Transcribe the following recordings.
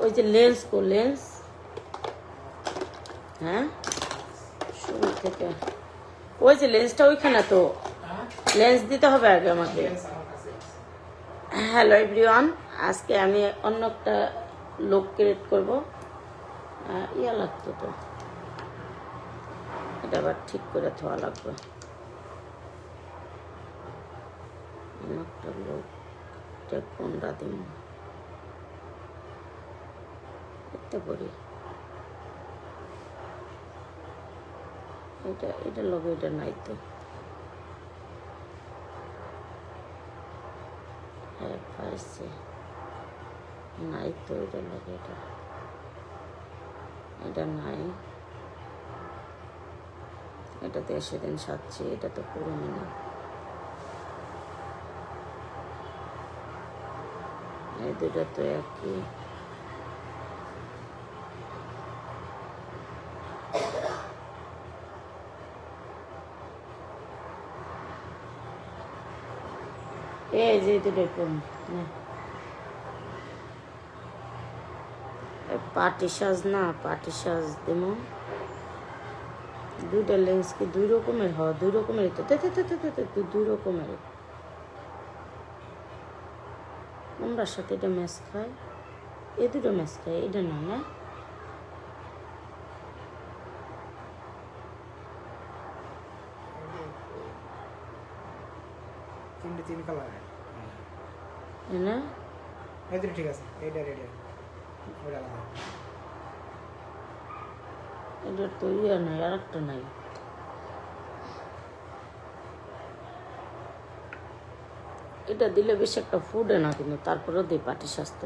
ওই যে লেন্স কো লেন্স, হ্যাঁ শুরু থেকে ওই যে লেন্সটা ওইখানে, তো লেন্স দিতে হবে আগে আমাকে। হ্যালো এভরিওয়ান, আজকে আমি অন্য একটা লুক ক্রিয়েট করবো। ইয়া লাগতো তো, এটা আবার ঠিক করে ধোয়া লাগবে। অন্য একটা লুক কোনটা দিন দেখতে পারি। এটা লগে এটা নাই তো। হ্যাঁ পাইছি, নাই তো এটা লগে এটা নাই। এটাতে সেদিন সাজছি, এটা তো পুরোনো না। এই দুটো তো একই। এই যে দুটো পার্টি সাজ না, পার্টি সাজ দেব। দুইটা লেন্স কি দুই রকমের হয়? দুই রকমের তো দুই রকমের। কোনটার সাথে এটা ম্যাচ খায়? এই দুটো ম্যাচ খায়, এটা না না। তিন কালার না এটা ঠিক আছে। এটা রেডি, ওটা আলাদা। এটার তো ইয়ে নাই, আর একটা নাই। এটা দিলে বেশি একটা ফুডে না, কিন্তু তারপরেও দিই পাটি স্বাস্থ্য।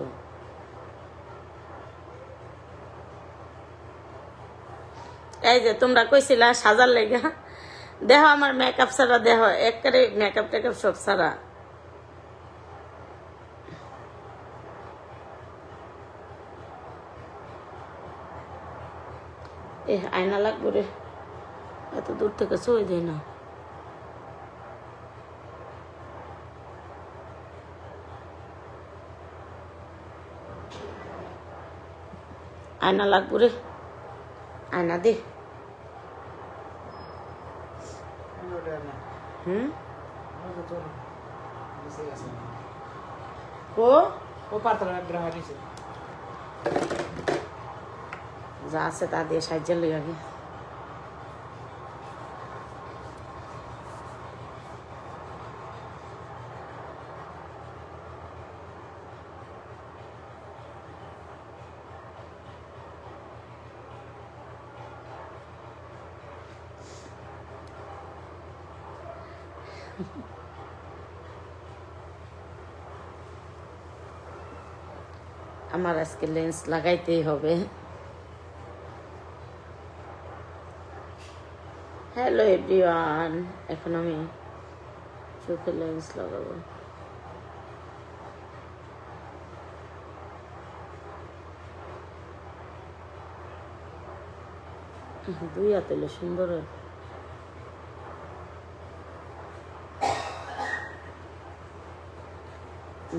এই যে তোমরা কইছিলা সাজার লেগা, দেখো আমার মেকআপ ছাড়া, দেখো একেবারে মেকআপ টেকআপ সব ছাড়া। আয়না লাগবে রে, এত দূর থেকে ছবি দেয় না। আয়না লাগবে রে, আয়না দে। হুম ও পাতলা গ্রহ নিছে, যা আছে তা দিয়ে সাহায্য লই আগে। আমার আজকে লেন্স লাগাইতেই হবে। হ্যালো এভরিওয়ান, এখন আমি চোখে লেন্স লাগাবো। দুই হাতে সুন্দর হয়।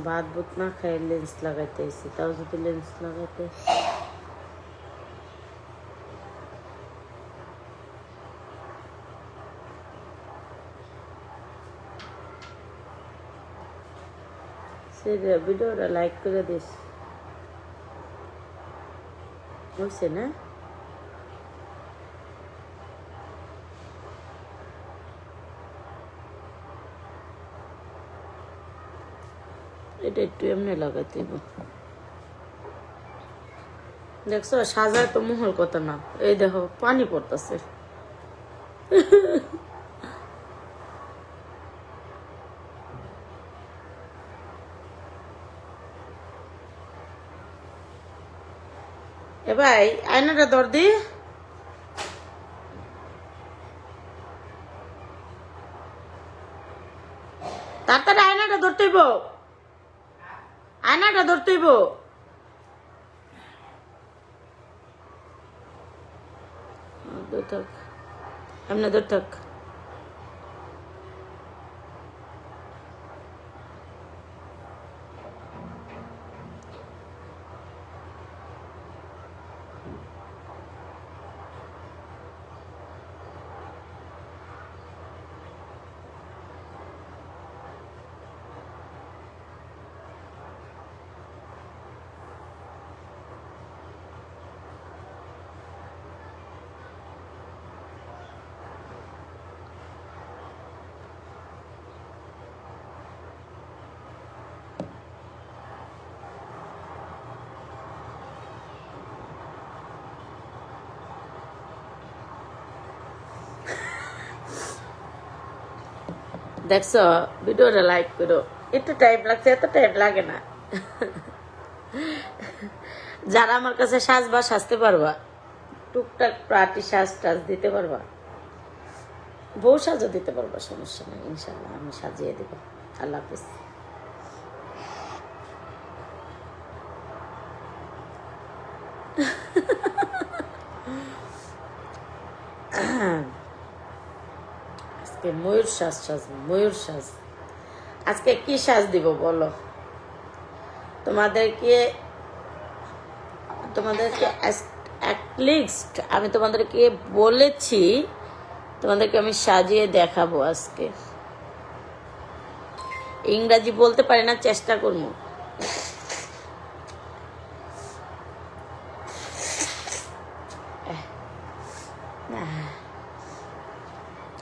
ভাত বুত না খাই লেন্স লাগাইতে এসেছি, তাও যদি লেন্স লাগাইতে। সেটা ভিডিওটা লাইক করে দিস, বুঝছে না? এটা একটু এমনি লাগাইতে হইব। দেখছো সাজায় তো মহল কথা না। এই দেখো পানি পড়তেছে। এ ভাই আয়নাটা ধর দি। তাড়াতাড়ি আয়নাটা ধরতে হইব, আয়নাটা ধরতে হইব। ধর থাক, এমনি ধর থাক। দেখছো ভিডিওটা লাইক করো, একটু টাইম লাগছে, এত টাইম লাগে না। যারা আমার কাছে সাজবা সাজতে পারবা, টুকটাক পার্টি সাজ টাজ দিতে পারবা, বউ সাজও দিতে পারবা, সমস্যা নেই, ইনশাল্লাহ আমি সাজিয়ে দেবো। আল্লাহ হাফিজ। আজকে ময়ূর সাজ সাজবো, ময়ূর সাজ। আজকে কি সাজ দিব বলো? তোমাদেরকে অ্যাটলিস্ট আমি তোমাদেরকে বলেছি, তোমাদেরকে আমি সাজিয়ে দেখাবো আজকে। ইংরাজি বলতে পারি না, চেষ্টা করবো।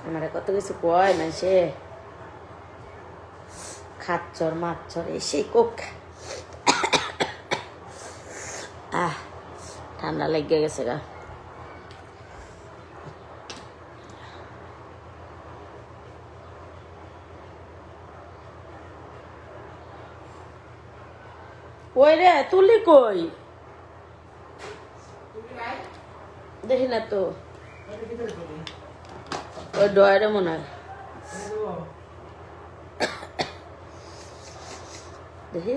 আমার কত কিছু কয় না, সে খাচ্চর মাচ্চর এসে কোক। ঠান্ডা লেগে গেছে গা। কই রে তুলি, কই দেখি না তো, ওই ডয়ারে মনে হয়, দেখি।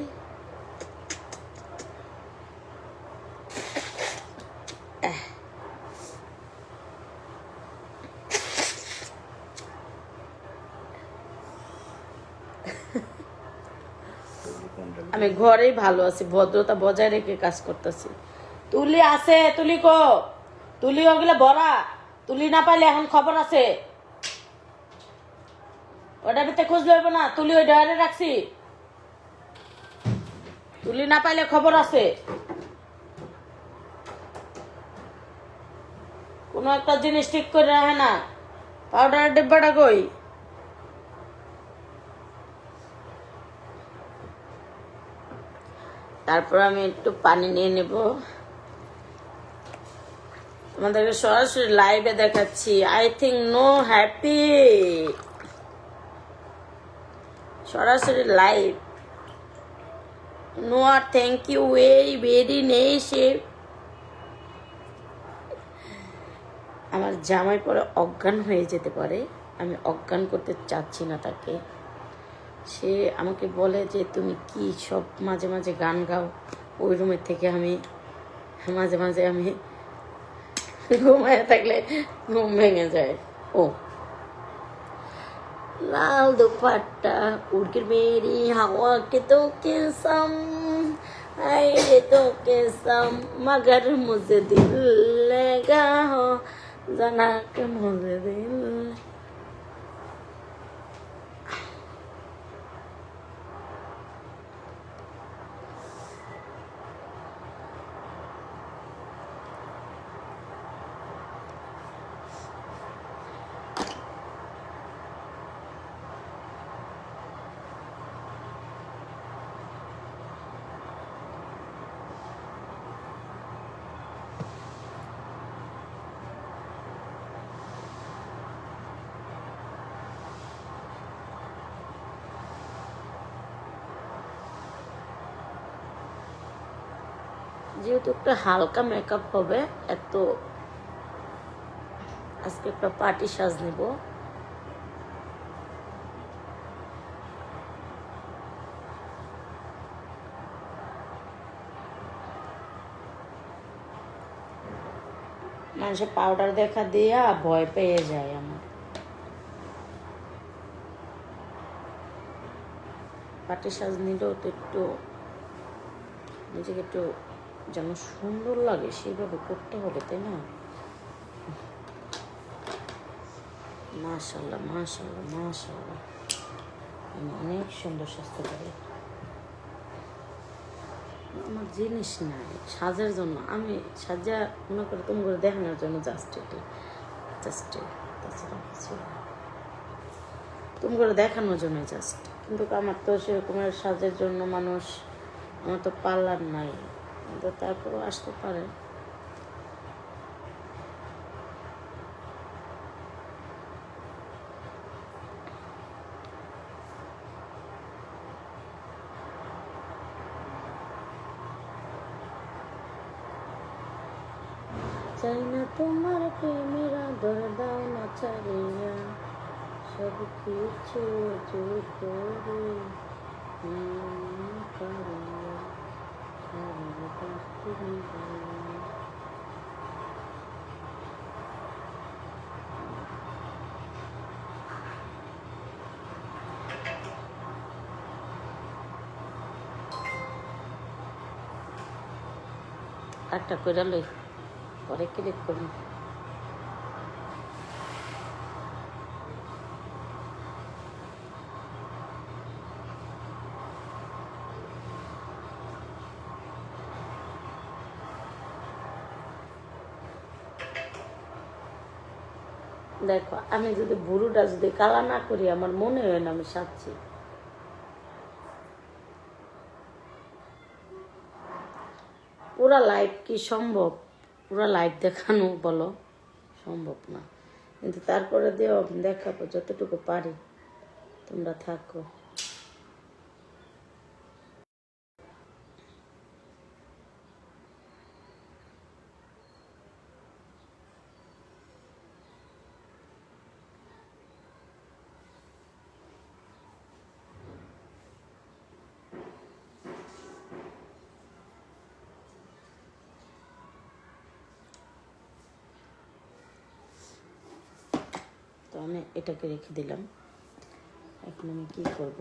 আমি ঘরেই ভালো আছি, ভদ্রতা বজায় রেখে কাজ করতেছি। তুলি আছে, তুলি কো, তুলি ওগুলা ভরা, তুলি না পাইলে এখন খবর আছে, ওটার ভিতরে খোঁজ লইব না, তুলি ওই ডয়ারে রাখছি, তুলি না পাইলে খবর আছে। কোনো একটা জিনিস ঠিক করে রাখে না। পাউডারের ডিব্বাটা কই? তারপর আমি একটু পানি নিয়ে নেব, তোমাদেরকে সরাসরি লাইভে দেখাচ্ছি। আই থিঙ্ক নো হ্যাপি, সরাসরি লাইভ। নো আর থ্যাংক ইউ ভেরি নেই সে। আমার জামাই পরে অজ্ঞান হয়ে যেতে পারে, আমি অজ্ঞান করতে চাচ্ছি না তাকে। সে আমাকে বলে যে তুমি কি সব মাঝে মাঝে গান গাও, ওই রুমের থেকে আমি মাঝে মাঝে আমি ঘুমায় থাকলে ঘুম ভেঙে যায়। ও লাল দুপাট্টা উড়কে মেরি হাওয়া के तो किस्म आए रे तो किस्म मगर मुझे दिल लगा हो जना के मुझे दिल। যেহেতু একটা হালকা মেকআপ হবে, এত আজকে একটা পার্টি সাজ নেব। মানুষের পাউডার দেখা দিয়া ভয় পেয়ে যায়। আমার পার্টি সাজ নিলেও তো একটু নিজেকে একটু যেন সুন্দর লাগে সেইভাবে করতে হবে, তাই না? মাশাআল্লাহ মাশাআল্লাহ মাশাআল্লাহ, আমি অনেক সুন্দর সাজতে পারি। আমার জিনিস নাই সাজের জন্য, আমি সাজা মনে করে তুমি করে দেখানোর জন্য জাস্ট তাছাড়া কিছু তুমি করে দেখানোর জন্য জাস্ট। কিন্তু আমার তো সেরকমের সাজের জন্য মানুষ, আমার তো পার্লার নাই, কিন্তু তারপরেও আসতে পারে। চাই না তোমার প্রেমের আদর দাও না চারিয়া সব কিছু জোর করে কারিয়া সারা পাখি গাইয়া। একটা করে লই পরে ক্লিক করুন। দেখো আমি যদি বুড়োটা যদি কালা না করি আমার মনে হয় না আমি সাচ্ছি। পুরা লাইভ কি সম্ভব? পুরা লাইভ দেখানো বলো সম্ভব না, কিন্তু তারপরে দিও দেখাবো যতটুকু পারি। তোমরা থাকো। তো আমি এটাকে রেখে দিলাম। এখন আমি কি করব,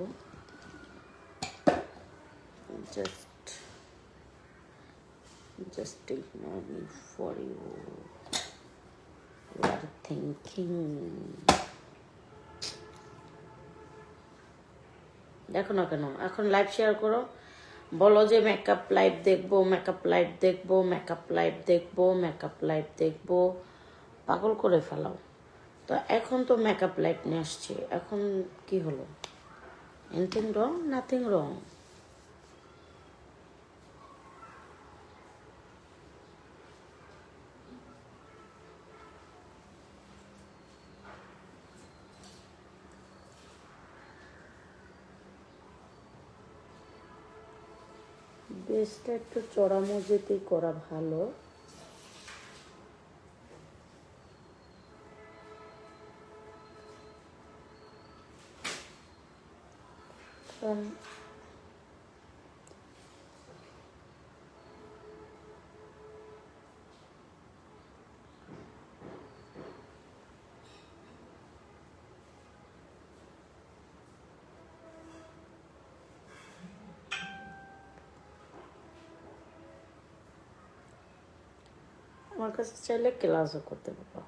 just ignoring for you are thinking। দেখো না কেন এখন লাইভ শেয়ার করো, বলো যে মেকআপ লাইভ দেখবো, মেকআপ লাইভ দেখবো, মেকআপ লাইভ দেখবো, মেকআপ লাইভ দেখবো, পাগল করে ফেলাও। তো এখন তো মেকআপ লাইভ নিয়ে আসছে, এখন কি হলো? Anything wrong? Nothing wrong. বেসটা একটু চড়া মজেতেই করা ভালো। কারণ আমার কাছে চাইলে ক্লাসও করতে পারবো।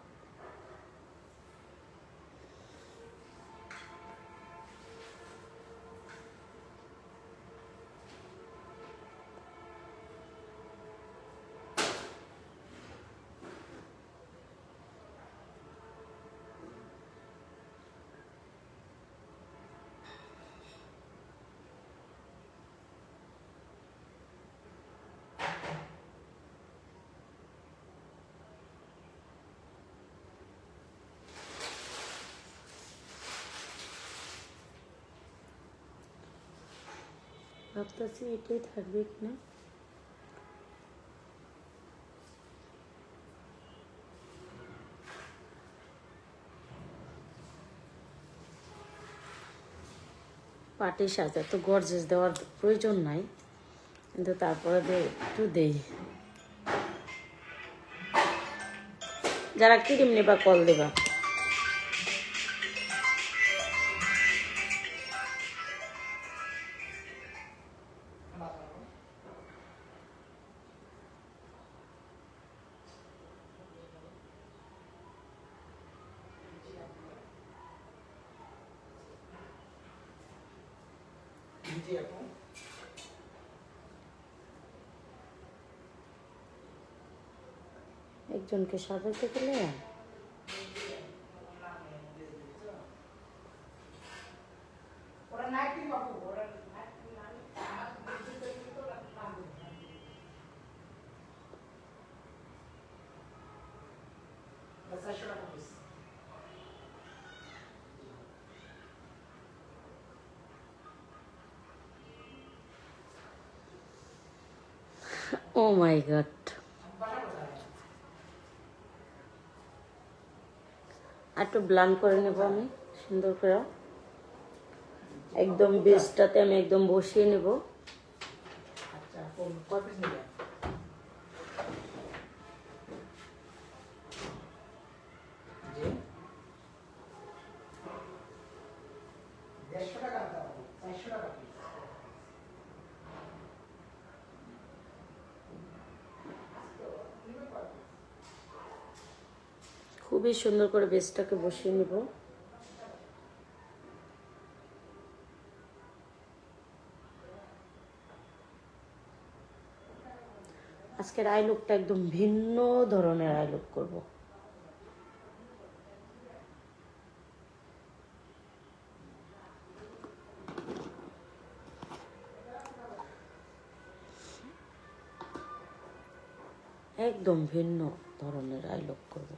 ভাবতেছি এটাই থাকবে কিনা। পাটি সাজে তো গর্জেস দেওয়ার প্রয়োজন নাই, কিন্তু তারপরে একটু দেই। যারা ক্রিম নেবা কল দেবা। একজনকে সাজাতে গেলে ও মাই গড। একটু ব্লান্ড করে নেব আমি সুন্দর করে, একদম বেসটাতে আমি একদম বসিয়ে নেব। আচ্ছা কয় পিস নেবেন? জি 150 টাকা দাও, 400 টাকা পিস। খুবই সুন্দর করে বেসটাকে বসিয়ে নেব। আজকের আই লুকটা একদম ভিন্ন ধরনের আই লুক করবো। একদম ভিন্ন ধরনের আই লুক করবো।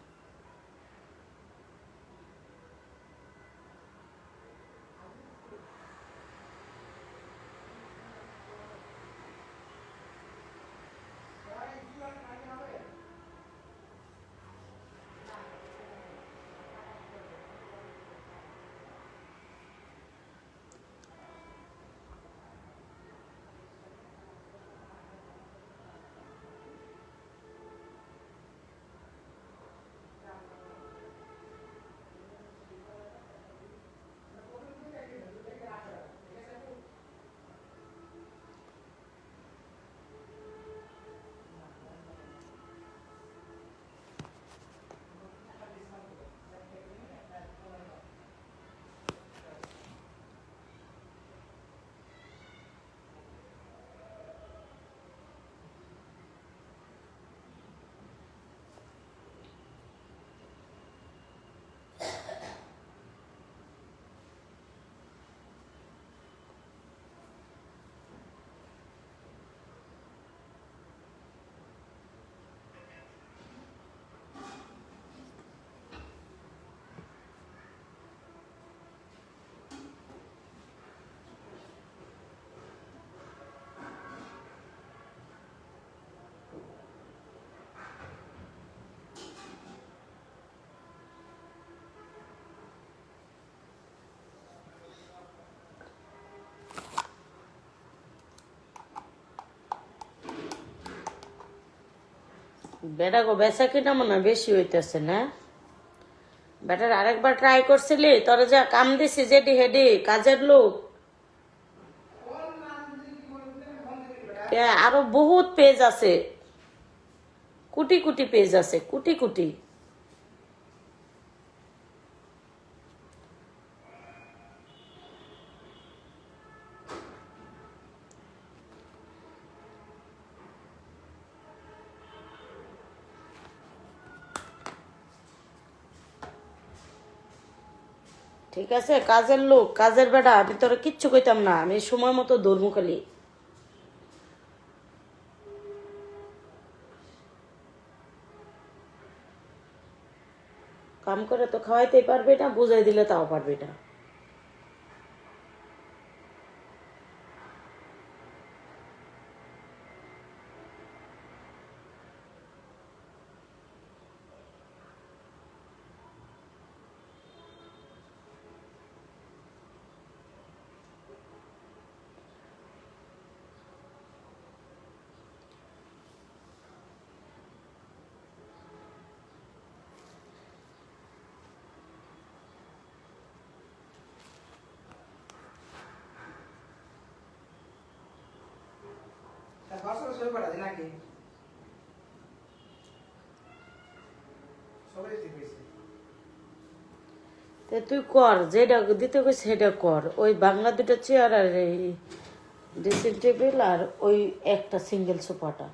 বেটা গো বেচা কিনা মনে হয় বেশি হইতেছে না? বেটার আরেকবার ট্রাই করছিলি, তোরা যা কাম দিছি যেটি হেডি কাজের লোক, আরো বহুত পেজ আছে, কোটি কোটি পেজ আছে, কোটি কোটি। ঠিক আছে, কাজের লোক, কাজের বেটা, আমি তোরা কিচ্ছু কইতাম না, আমি সময় মতো ধরমু খালি। কাম করে তো খাওয়াইতেই পারবে না, বুঝাই দিলে তাও পারবে না। তা দর্শক সবাই পাঠা দিই নাকি? সবাই দিতে কইছে। তা তুই কর, যেটা দিতে কইস সেটা কর। ওই বাংলা দুটো চেয়ার আর এই ড্রেসিং টেবিল আর ওই একটা সিঙ্গেল সোফাটা।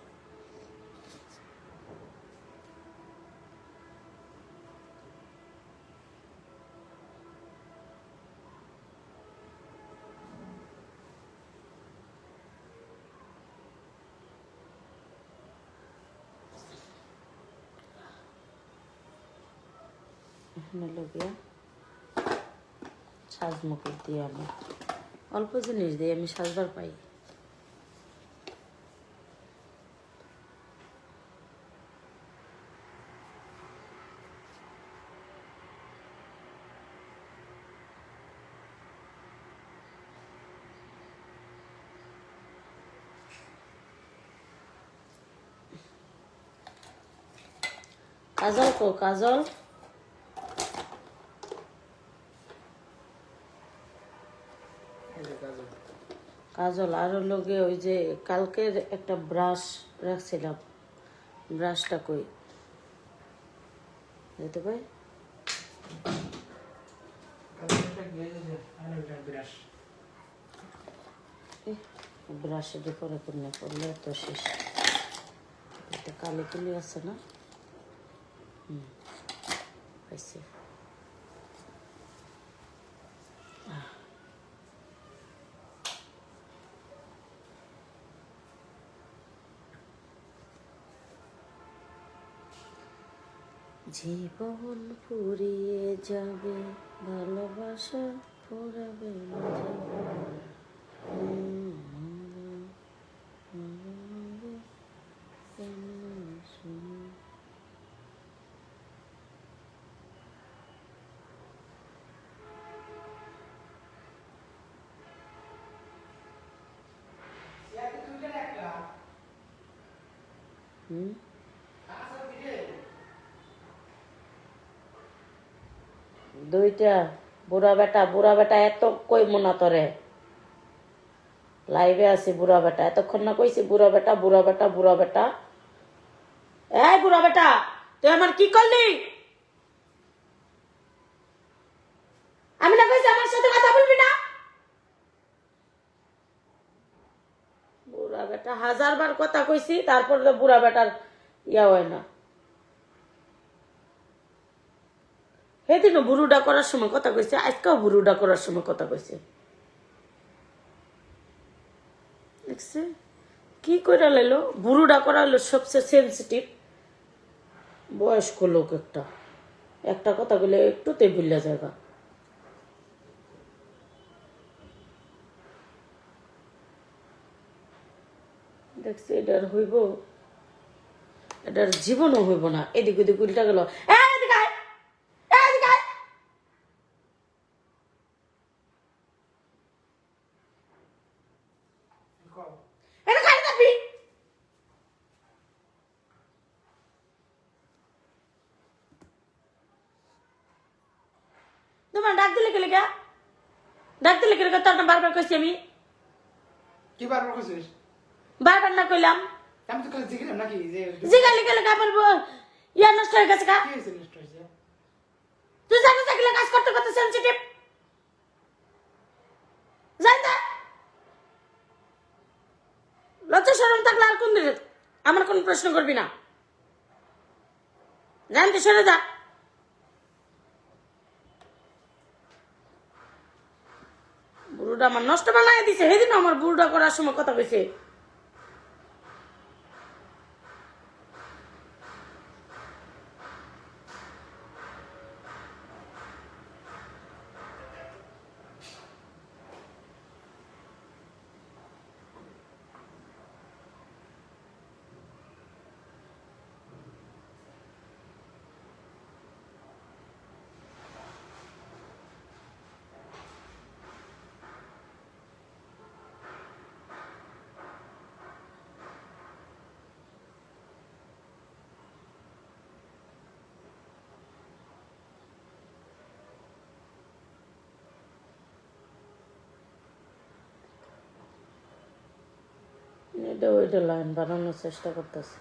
এখানে লগিয়া সাজমুখী দিয়ে আমি অল্প জিনিস দিয়ে আমি সাজবার পাই। কাজল কো কাজল? এই যে কাজল। কাজল আর লগে ওই যে কালকের একটা ব্রাশ রাখছিলাম, ব্রাশটা কই? যেতে ভাই কাজলটা গিয়ে যে আরেকটা ব্রাশ। ব্রাশের পরে করলে করলে তো শেষ। একটা কালি কুলি আছে না? পাইছি। জীবন ফুরিয়ে যাবে, ভালোবাসা ফুরাবে না জীবন। হুম, দুইটা। বুড়া বেটা এত কই মনা তরে লাইভে আছি। বুড়া বেটা এতক্ষণ না কইছি বুড়া বেটা বুড়া বেটা বুড়া বেটা। এই বুড়া বেটা, তুই আমার কি করলি? আমি না কইছি আমার সাথে কথা বলবি না? বুড়া বেটা 1000 বার কথা কইছি, তারপর বুড়া বেটার ইয়া হয় না। সেদিনও বুড়ুডা করার সময় কথা কইছে, আজকেও বুড়ুডা করার সময় কথা কইছে। দেখছে কি করে লাইলো? বুড়ুডা করা হলো সবচেয়ে সেন্সিটিভ। বয়স্ক লোক একটা একটা কথা বলে একটুতে ভুলে যাবা। দেখছি এটার হইব, এটার জীবনও হইব না। এদিক ওদিক উল্টা গেল। এদিকে আয়, এদিকে আয়। কও। এটা কারে যাবি? তোমার ডাক দিলে গেলে গা, ডাক দিলে গেলে তোর না বারবার কইছি আমি। কি বারবার কইছিস? বারবার না কইলাম? আমি তো কাল জিগিলাম নাকি যে জিগালি গেলে আমার ইয়া নষ্ট হয়ে গেছে গা। কি হয়েছে নষ্ট হয়েছে? তুই জানিস এগুলো কাজ করতে করতে সেন্সিটিভ। জানি না, লজ্জা শরম থাকলে আর কোন দিন আমার কোন প্রশ্ন করবি না। জানতে সরে যা। বুড়োটা আমার নষ্ট বানায় দিছে। সেদিন আমার বুড়োটা করার সময় কথা কইছে। এটা ওইটা লাইন বানানোর চেষ্টা করতেছে।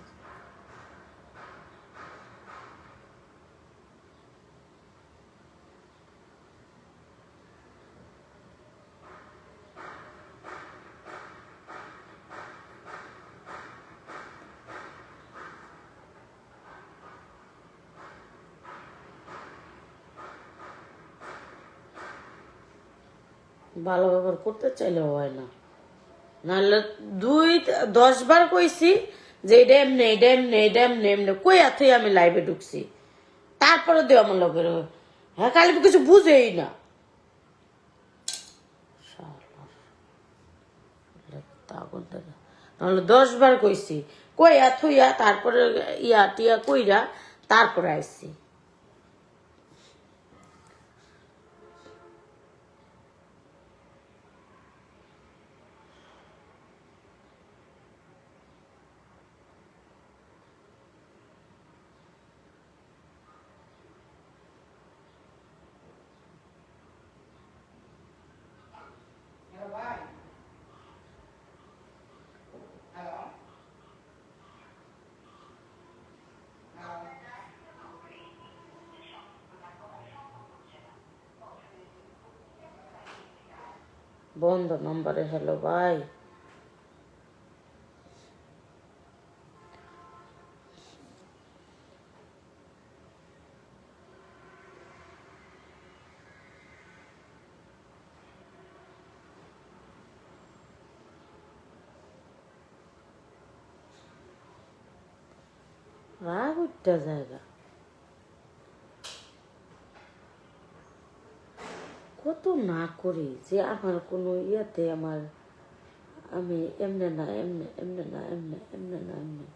ভালো ব্যবহার করতে চাইলেও হয় না। নাহলে 10 বার কইছি যে এটা এমনি এটা এমনি এটা এমনি এমনি কই এতই আমি লাইভে ঢুকছি, তারপরে দেও আমার লোকের। হ্যাঁ কালি কিছু বুঝেই না। নাহলে 10 বার কইছি কই এত ইয়া, তারপরে ইয়া টিয়া কইরা তারপরে আইসি। বন্ধ নম্বরে হ্যালো ভাই। রাগ উঠটা জায়গা কত না করি যে আমার কোনো ইয়াতে আমি এমনে না এমনে এমনে না এমনে এমনে না এমনে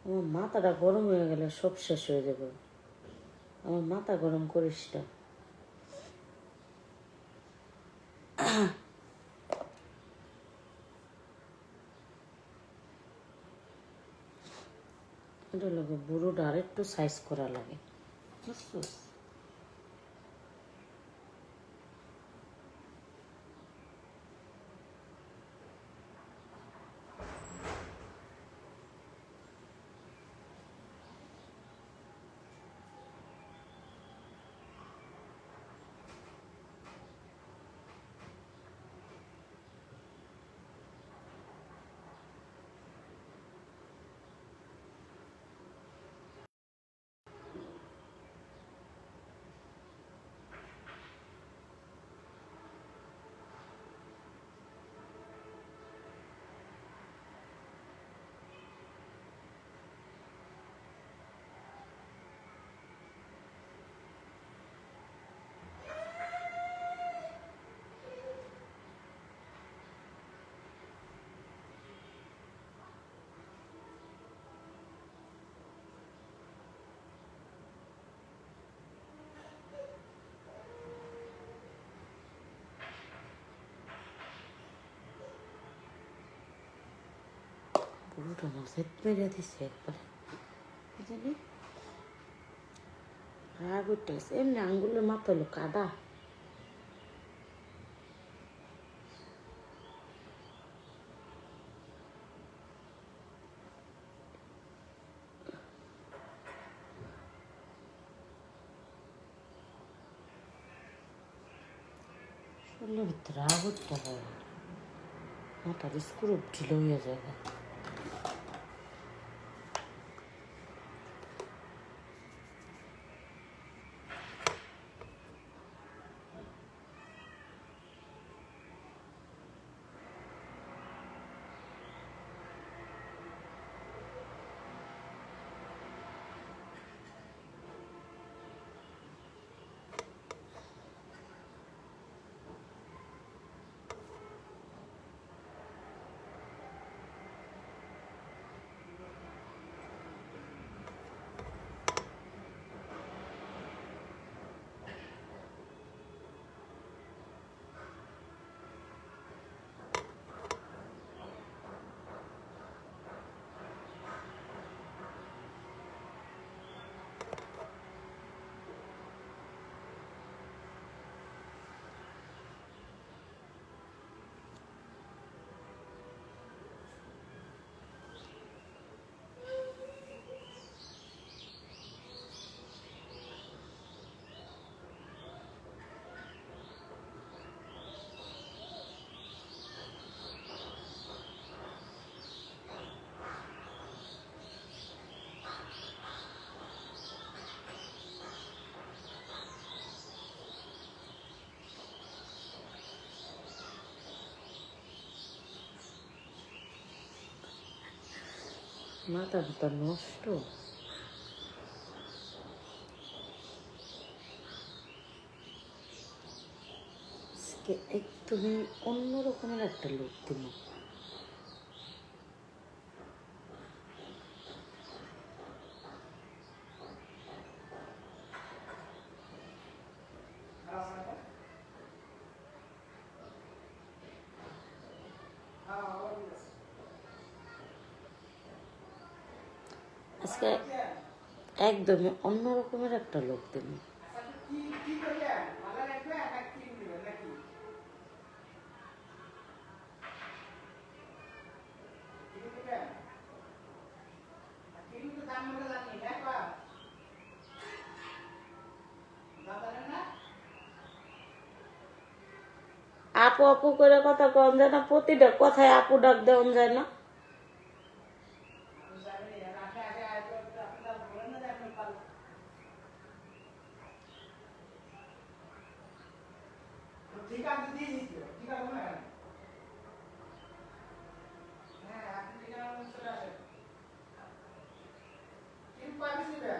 আমার মাথাটা গরম হয়ে গেলে সব শেষ হয়ে যাবে। আমার মাথা গরম করিস না। এটা লাগে বুড়োটা আর একটু সাইজ করা লাগে, বুঝছিস? বুড়োটা আমার সেট মেরে দিছে একবারে, বুঝলি? রাগ উঠতে গেছে, এমনি আঙ্গুলের মাথা হলো কাদা। শরীরের ভিতরে রাগ উঠতে হয়, মাথার স্ক্রু ঢিল হয়ে যায়। মাথা ব্যথা নষ্ট। আজকে একদমই অন্য রকমের একটা লুক দিল। আজকে একদমই অন্য রকমের একটা লুক দিল। আপু আপু করে কথা কন যায় না, প্রতিটা কথায় আপু ডাক দেওয়া যায় না। ঠিক আছে দিয়ে দিচ্ছি ঠিক আছে না হ্যাঁ আপনি ঠিক আছে চলে আসেন কিন্তু পাবি না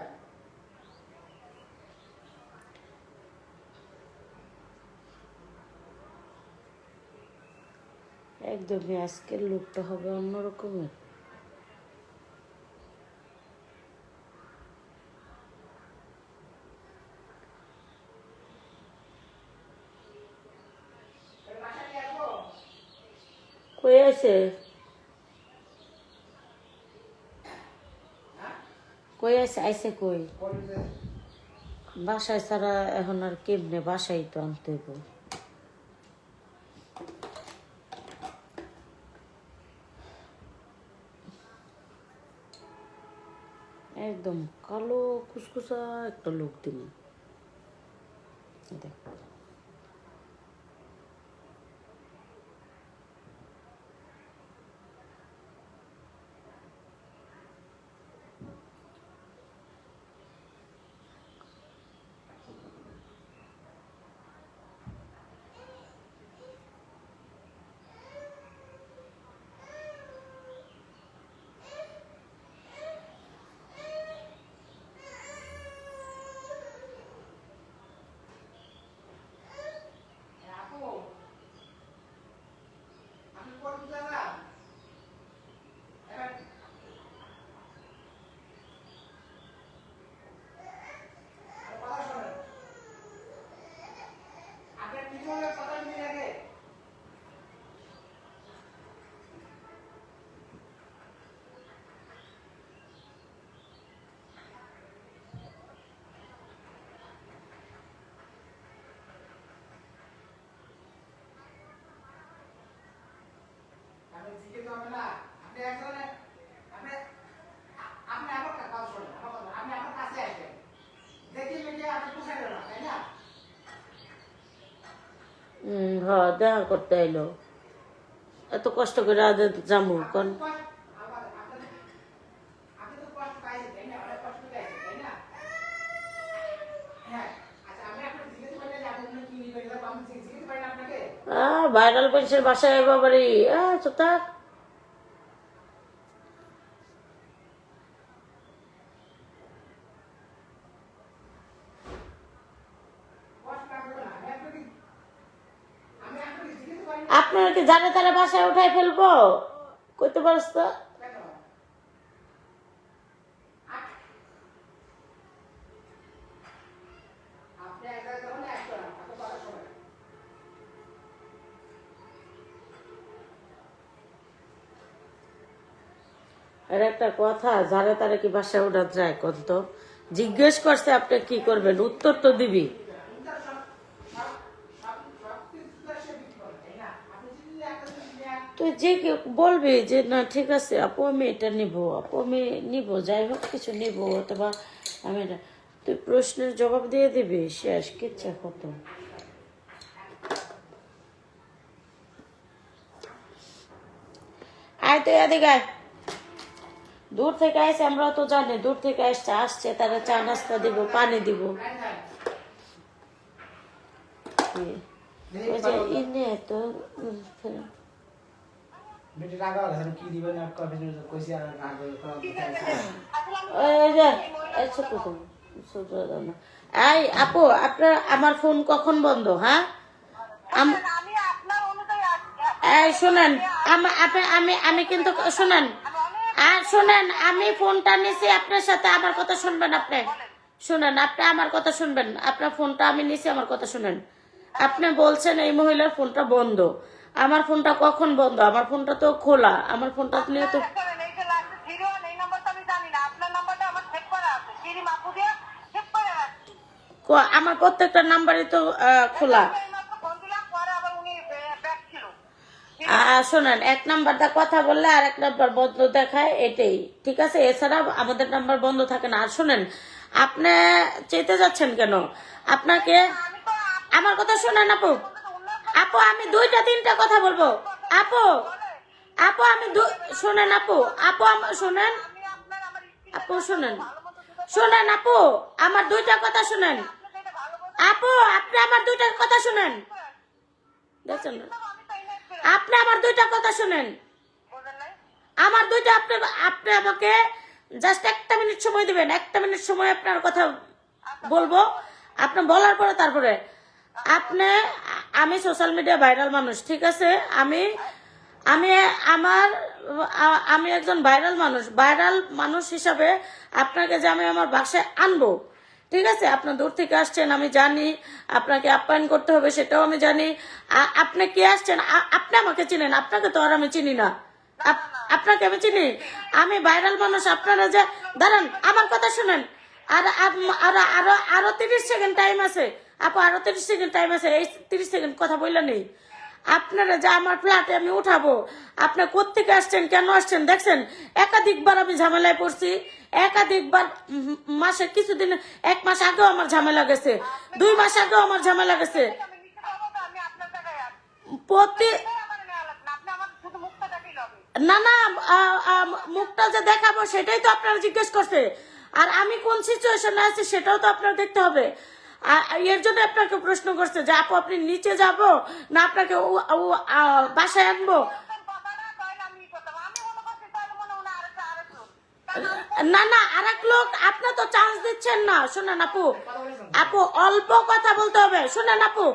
একদমই আজকের লুকটা হবে অন্যরকমের। কই আছে কই আছে আইসে কই? বাসায় ছাড়া এখন আর কেমনে, বাসায় তো আনতে হইব। একদম কালো কুচকুচা একটা লুক দিল। দেখ হ্যাঁ দেখা করতে এলো, এত কষ্ট করে আদে যাবো কোন? ভাইরাল পয়সার বাসায় বাবারি চুপ থাক। আপনারা কি জানে তারা বাসায় উঠাই ফেলবো? কইতে পারছ তো? আর একটা কথা, যারা তারা কি বাসায় উঠা যায় কত? জিজ্ঞেস করছে আপনি কি করবেন, উত্তর তো দিবি। তুই যে বলবি যে না ঠিক আছে আপু আমি এটা নিব, আপু আমি নিব, যাই হোক কিছু নিব, অথবা আমি এটা, তুই প্রশ্নের জবাব দিয়ে দিবি, শেষ কিচ্ছা কত। আয় তুই এদিকে আয়। দূর থেকে আসছে, আমরাও তো জানি দূর থেকে আসছে, আসছে তারা চা নাস্তা দিব, পানি দিব। ইনে তো এই আপু আপনার আমার ফোন কখন বন্ধ? হ্যাঁ এই শোনেন, আমি আমি কিন্তু শোনেন, আর শোনেন আমি ফোনটা নিছি আপনার সাথে, আমার কথা শুনবেন আপনি, শুনেন আপনি আমার কথা শুনবেন, আপনার ফোনটা আমি নিছি, আমার কথা শুনেন। আপনি বলছেন এই মহিলার ফোনটা বন্ধ, আমার ফোনটা কখন বন্ধ? আমার ফোনটা তো খোলা, আমার ফোনটা নিয়ে তো আমার প্রত্যেকটা নাম্বারই তো খোলা। শোনেন, এক নাম্বারটা কথা বললে আর এক নাম্বার বন্ধ দেখায়, এটাই ঠিক আছে, এছাড়া আমাদের নাম্বার বন্ধ থাকে না। আর শোনেন, আপনি চেতে যাচ্ছেন কেন? আপনাকে আমার কথা শোনেন আপু, আপু আমি দুইটা তিনটা কথা বলবো। আপু আপু আমি শোনেন আপু, আপু শোনেন আপু, শোনেন শোনেন আপু, আমার দুইটা কথা শুনেন আপু, আপনি আমার দুইটা কথা শুনেন, দেখছেন না? আপনি আমার দুইটা কথা শুনেন, আমার দুইটা, আপনি আপনি আমাকে জাস্ট একটা মিনিট সময় দিবেন, একটা মিনিট সময় আপনার কথা বলবো, আপনি বলার পরে তারপরে আপনি, আমি সোশ্যাল মিডিয়া ভাইরাল মানুষ, ঠিক আছে? আমি আমি আমার আমি একজন ভাইরাল মানুষ, ভাইরাল মানুষ হিসাবে আপনাকে যে আমি আমার বাসায় আনবো, ঠিক আছে? আপনার দূর থেকে আসছেন আমি জানি, আপনাকে আপ্যায়ন করতে হবে সেটাও আমি জানি। আপনি কে আসছেন, আপনি আমাকে চিনেন, আপনাকে তো আর আমি চিনি না। আপনাকে আমি চিনি, আমি ভাইরাল মানুষ। আপনারা যে দাঁড়ান, আমার কথা শুনেন, আর আরো আরো আরো 30 সেকেন্ড টাইম আছে আপু, আরো 30 সেকেন্ড টাইম আছে, এই 30 সেকেন্ড কথা বললে নেই। আপনারা যে আমার ফ্ল্যাটে আমি উঠাবো, আপনার কোত্থেকে আসছেন, কেন আসছেন, দেখছেন একাধিকবার আমি ঝামেলায় পড়ছি, একাধিকবার মাসে কিছুদিন, 1 মাস আগেও আমার ঝামেলা গেছে, 2 মাস আগেও আমার ঝামেলা গেছে। প্রতি না না মুখটা যে দেখাবো সেটাই তো আপনারা জিজ্ঞেস করছে, আর আমি কোন সিচুয়েশনে আছি সেটাও তো আপনার দেখতে হবে। এর জন্য আপনাকে প্রশ্ন করছে যে আপু আপনি নিচে যাব না আপনাকে বাসায় আনবো। না না আর এক লোক, আপনার তো চান্স দিচ্ছেন না। শোনেন আপু, আপু অল্প কথা বলতে হবে। শোনেন আপু,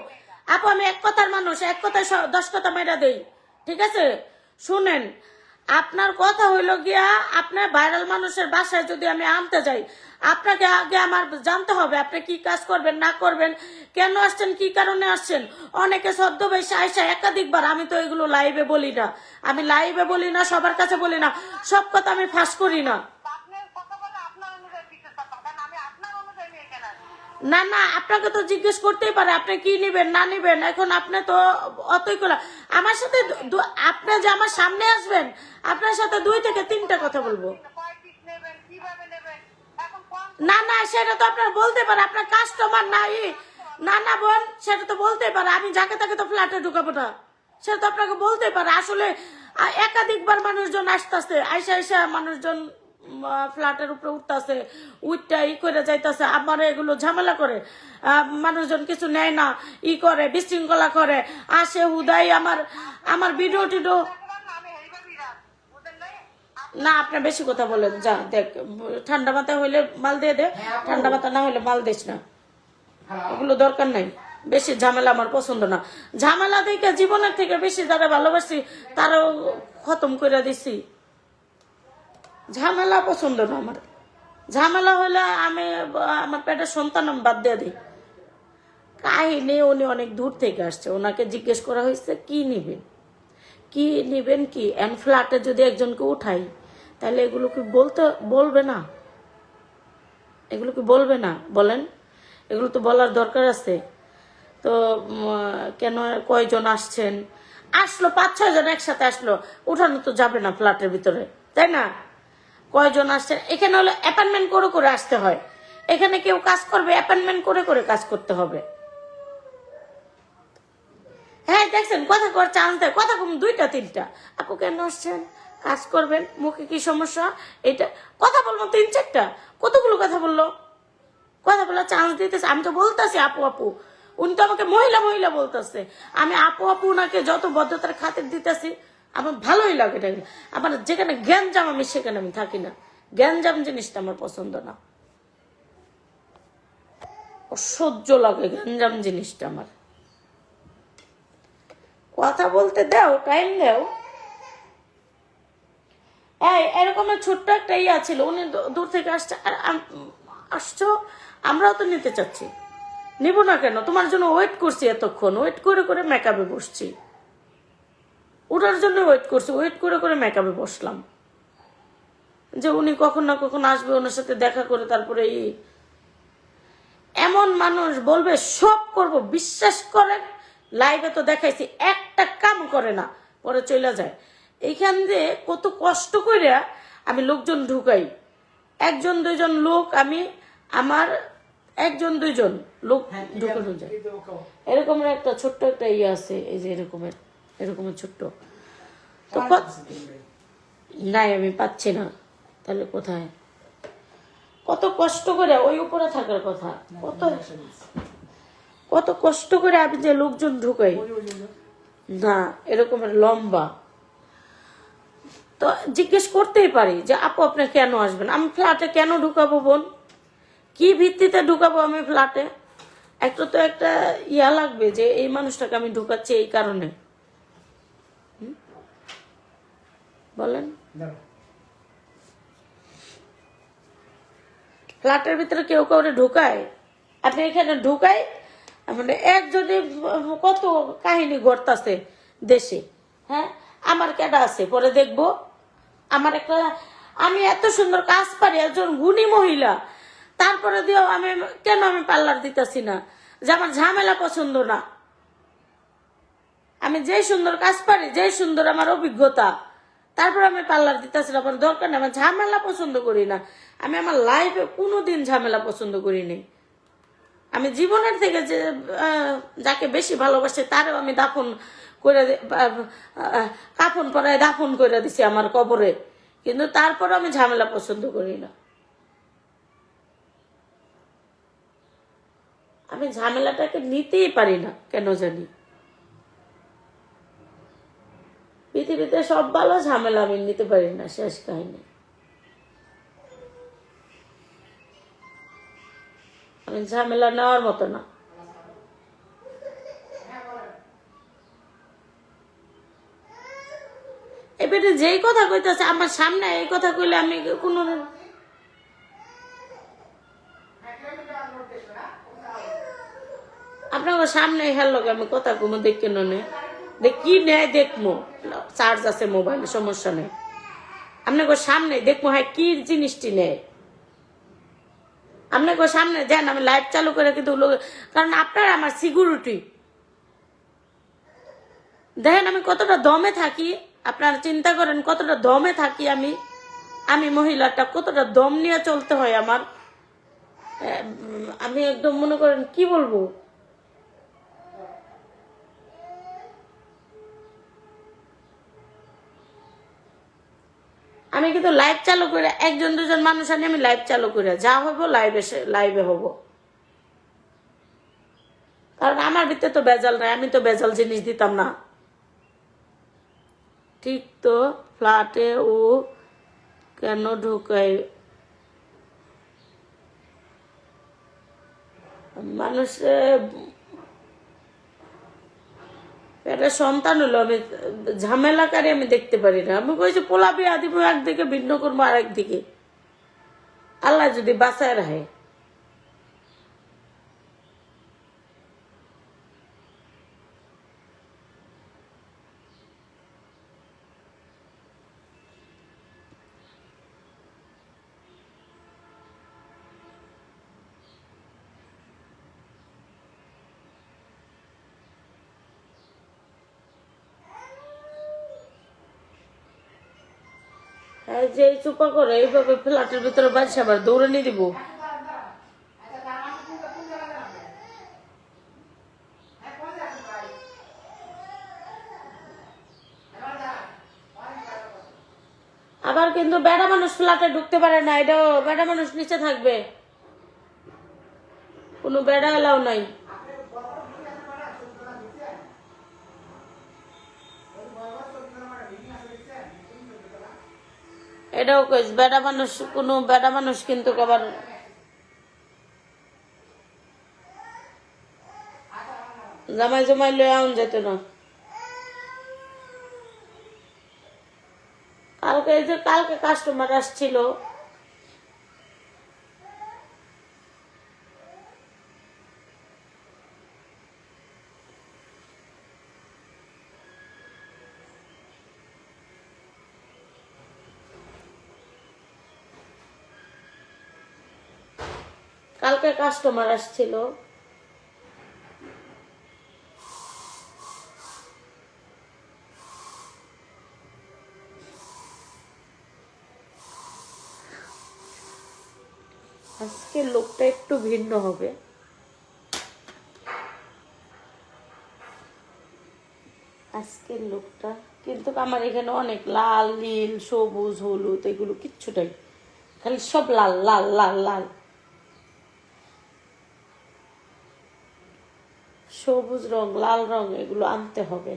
আপু আমি এক কথার মানুষ, এক কথায় 10 কথা মেরা দেই, ঠিক আছে? শুনেন, আপনার কথা হইল গিয়া, আপনার ভাইরাল মানুষের বাসায় যদি আমি আনতে যাই, আপনাকে আগে আমার জানতে হবে আপনি কি কাজ করবেন না করবেন, কেন আসছেন, কি কারণে আসছেন। অনেকে ছদ্মবেশে আইসা একাধিকবার, আমি তো এগুলো লাইভে বলি না, আমি লাইভে বলি না, সবার কাছে বলি না, সব কথা আমি ফাঁস করি না। না না আপনাকে তো জিজ্ঞেস করতেই পারে আপনি কি নিবেন না নিবেন, এখন আপনি তো অতই করা আমার সাথে, আপনি যে আমার সামনে আসবেন আপনার সাথে 2 থেকে 3টা কথা বলবো। না না সেটা তো আপনার বলতে পারে, আপনার কাস্টমার নাই, না না বোন সেটা তো বলতে পারে, আমি যাকে তাকে তো ফ্ল্যাটে ঢুকাবো না, সেটা তো আপনাকে বলতে পারে। আসলে একাধিকবার মানুষজন আসতেছে, আইসা আইসা মানুষজন ফ্ল্যাটের উপরে উঠতেছে, উঠটা ই করে যাইতেছে, আমার এগুলো ঝামেলা করে, মানুষজন কিছু নেয় না, ই করে বিশৃঙ্খলা করে, আসে হুদাই আমার আমার ভিডিও টিডিও। না আপনি বেশি কথা বলেন, যা দেখ, ঠান্ডা মাথা হইলে মাল দিয়ে দে, ঠান্ডা মাথা না হইলে মাল দিস না, ওগুলো দরকার নাই। বেশি ঝামেলা আমার পছন্দ না, ঝামেলা দেখে জীবনের থেকে বেশি যারা ভালোবাসি তারও খতম করে দিছি। ঝামেলা পছন্দ না আমার, ঝামেলা হলে আমি আমার পেটের সন্তান আমি বাদ দিয়ে দিই। কাহিনী, উনি অনেক দূর থেকে আসছে, ওনাকে জিজ্ঞেস করা হয়েছে কি নিবেন, কি নিবেন, কি এন ফ্ল্যাটে যদি একজনকে উঠাই তাহলে এগুলো কি বলবে না, এগুলো কি বলবে না বলেন? এগুলো তো বলার দরকার আছে। তো কেন, কয়জন আসছেন, আসলো 5-6 জন একসাথে আসলো, উঠানো তো যাবে না ফ্ল্যাটের ভিতরে, তাই না? কয়জন আসছেন, এখানে হলো অ্যাপয়েন্টমেন্ট করে করে আসতে হয়, এখানে কেউ কাজ করবে অ্যাপয়েন্টমেন্ট করে করে কাজ করতে হবে। হ্যাঁ দেখছেন কথা কর চান্স দেয়, কথা কম 2টা 3টা, আপু কেন আসছেন, কাজ করবেন, মুখে কি সমস্যা, এটা কথা বলবো 3-4টা, কতগুলো কথা বললো, কথা বলার চান্স দিতেছে। আমি তো বলতেছি আপু আপু, উনি তো আমাকে মহিলা মহিলা বলতেছে, আমি আপু আপু ওনাকে যত ভদ্রতার খাতির দিতেছি, আমার ভালোই লাগে। আমার যেখানে জ্ঞানজাম আমি সেখানে আমি থাকি না, জ্ঞানজাম জিনিসটা আমার পছন্দ না, অসহ্য লাগে জ্ঞানজাম জিনিসটা আমার। কথা বলতে দাও, টাইম দাও। এরকম ছোট্ট একটা ইয়া ছিল, উনি দূর থেকে আসছো, আমরাও তো নিতে চাচ্ছি, নিব না কেন, তোমার জন্য ওয়েট করছি এতক্ষণ, ওয়েট করে করে মেকআপে বসছি, ওটার জন্য ওয়েট করছি, ওয়েট করে করে মেকআপে বসলাম যে উনি কখন না কখন আসবে, ওনার সাথে দেখা করে তারপরে এমন মানুষ বলবে সব করব, বিশ্বাস করেন লাইভে তো দেখাইছি, একটা কাম করে না, পরে চলে যায়। এইখান দিয়ে কত কষ্ট করে আমি লোকজন ঢুকাই, 1-2 জন লোক আমি আমার একজন দুইজন লোক হ্যাঁ ঢুকানো যায়। এই তো খাও এরকমের একটা ছোট্ট একটা ইয়ে আছে, এই যে এরকমের ছোট্ট। তো আমার কাছে দিন ভাই। নাই, আমি পাচ্ছি না। তাহলে কোথায়? কত কষ্ট করে ওই উপরে থাকার কথা, কত কত কষ্ট করে আমি যে লোকজন ঢুকাই, ওই ওই ওই না এরকমের লম্বা। তো জিজ্ঞেস করতেই পারি যে আপু আপনি কেন আসবেন, আমি ফ্ল্যাটে কেন ঢুকাবো বোন, কি ভিত্তিতে ঢুকাবো আমি ফ্ল্যাটে? একটা তো একটা ইয়া লাগবে যে এই মানুষটাকে আমি ঢুকাচ্ছি এই কারণে। বলেন, দাঁড়াও। ফ্ল্যাটের ভিতরে কেউ কাউরে ঢুকায়? আপনি এখানে ঢুকাই মানে একজনে কত কাহিনী ঘটতাছে দেশে। হ্যাঁ, আমার কেডা আছে পরে দেখবো। আমার একটা, আমি এত সুন্দর কাজ পারি, একজন গুণী মহিলা, তারপরে দিয়েও আমি কেন আমি পার্লার দিতেছি না? যে আমার ঝামেলা পছন্দ না। আমি যেই সুন্দর কাজ পারি, যেই সুন্দর আমার অভিজ্ঞতা, তারপর আমি পার্লার দিতেছি না। আমার দরকার নেই, আমার ঝামেলা পছন্দ করি না। আমি আমার লাইফে কোনোদিন ঝামেলা পছন্দ করিনি। আমি জীবনের থেকে যে যাকে বেশি ভালোবাসে তারও আমি দাফন করে কাফন পরায় দাফন করে দিছি আমার কবরে, কিন্তু তারপরও আমি ঝামেলা পছন্দ করি না। আমি ঝামেলাটাকে নিতেই পারি না কেন জানি। পৃথিবীতে সব ভালো, ঝামেলা আমি নিতে পারি না, শেষ কাহিনী। আমি ঝামেলা নেওয়ার মতো না। এবারে যেই কথা কইতেছে আমার সামনে, এই কথা কইলে আমি কোনো আপনার সামনে হেলো আমি কথা কমো দেখে নে, দেখ কি নেয় দেখবো, চার্জ আছে মোবাইলে, সমস্যা নেই। আপনাকে সামনে দেখবো হ্যাঁ কি জিনিসটি নেয়। আপনাকে সামনে দেন, আমি লাইভ চালু করে কিন্তু কারণ আপনার আমার সিকিউরিটি দেখেন আমি কতটা দমে থাকি। আপনারা চিন্তা করেন কতটা দমে থাকি আমি মহিলাটা কতটা দম নিয়ে চলতে হয় আমার। আমি একদম মনে করেন কি বলবো, আমি কিন্তু লাইভ চালু করে একজন দুজন মানুষ আনি, আমি লাইভ চালু করে যা হবো লাইভে হব। কারণ আমার ভিতরে তো বেজাল নাই, আমি তো বেজাল জিনিস দিতাম না। ঠিক তো, ফ্ল্যাটে ও কেন ঢুকাই? মানুষে একটা সন্তান হলো, আমি ঝামেলাকারী আমি দেখতে পারি না। আমি কইছি পোলা বিয়া দিব একদিকে, ভিন্ন করবো আরেকদিকে, আল্লাহ যদি বাঁচায় রাখে। যে চুপা করে এইভাবে ফ্ল্যাটের ভিতরে বাড়ছে আবার দৌড়ে নিয়ে দিব। আবার কিন্তু বেড়া মানুষ ফ্ল্যাটে ঢুকতে পারে না, এটাও বেড়া মানুষ নিচে থাকবে, কোনো বেড়া এলাও নাই। এটাও কইস বেড়া মানুষ, কোনো বেড়া মানুষ কিন্তু আবার জামাই জমাই লয়ে আউন যেত না। কালকে এই যে কালকে কাস্টমার আসছিল, কালকে কাস্টমার আসছিল, আজকে লোকটা একটু ভিন্ন হবে। আজকের লোকটা কিন্তু আমার এখানে অনেক লাল, নীল, সবুজ, হলুদ এগুলো কিচ্ছুটাই, খালি সব লাল লাল লাল লাল। সবুজ রং, লাল রং এগুলো আনতে হবে।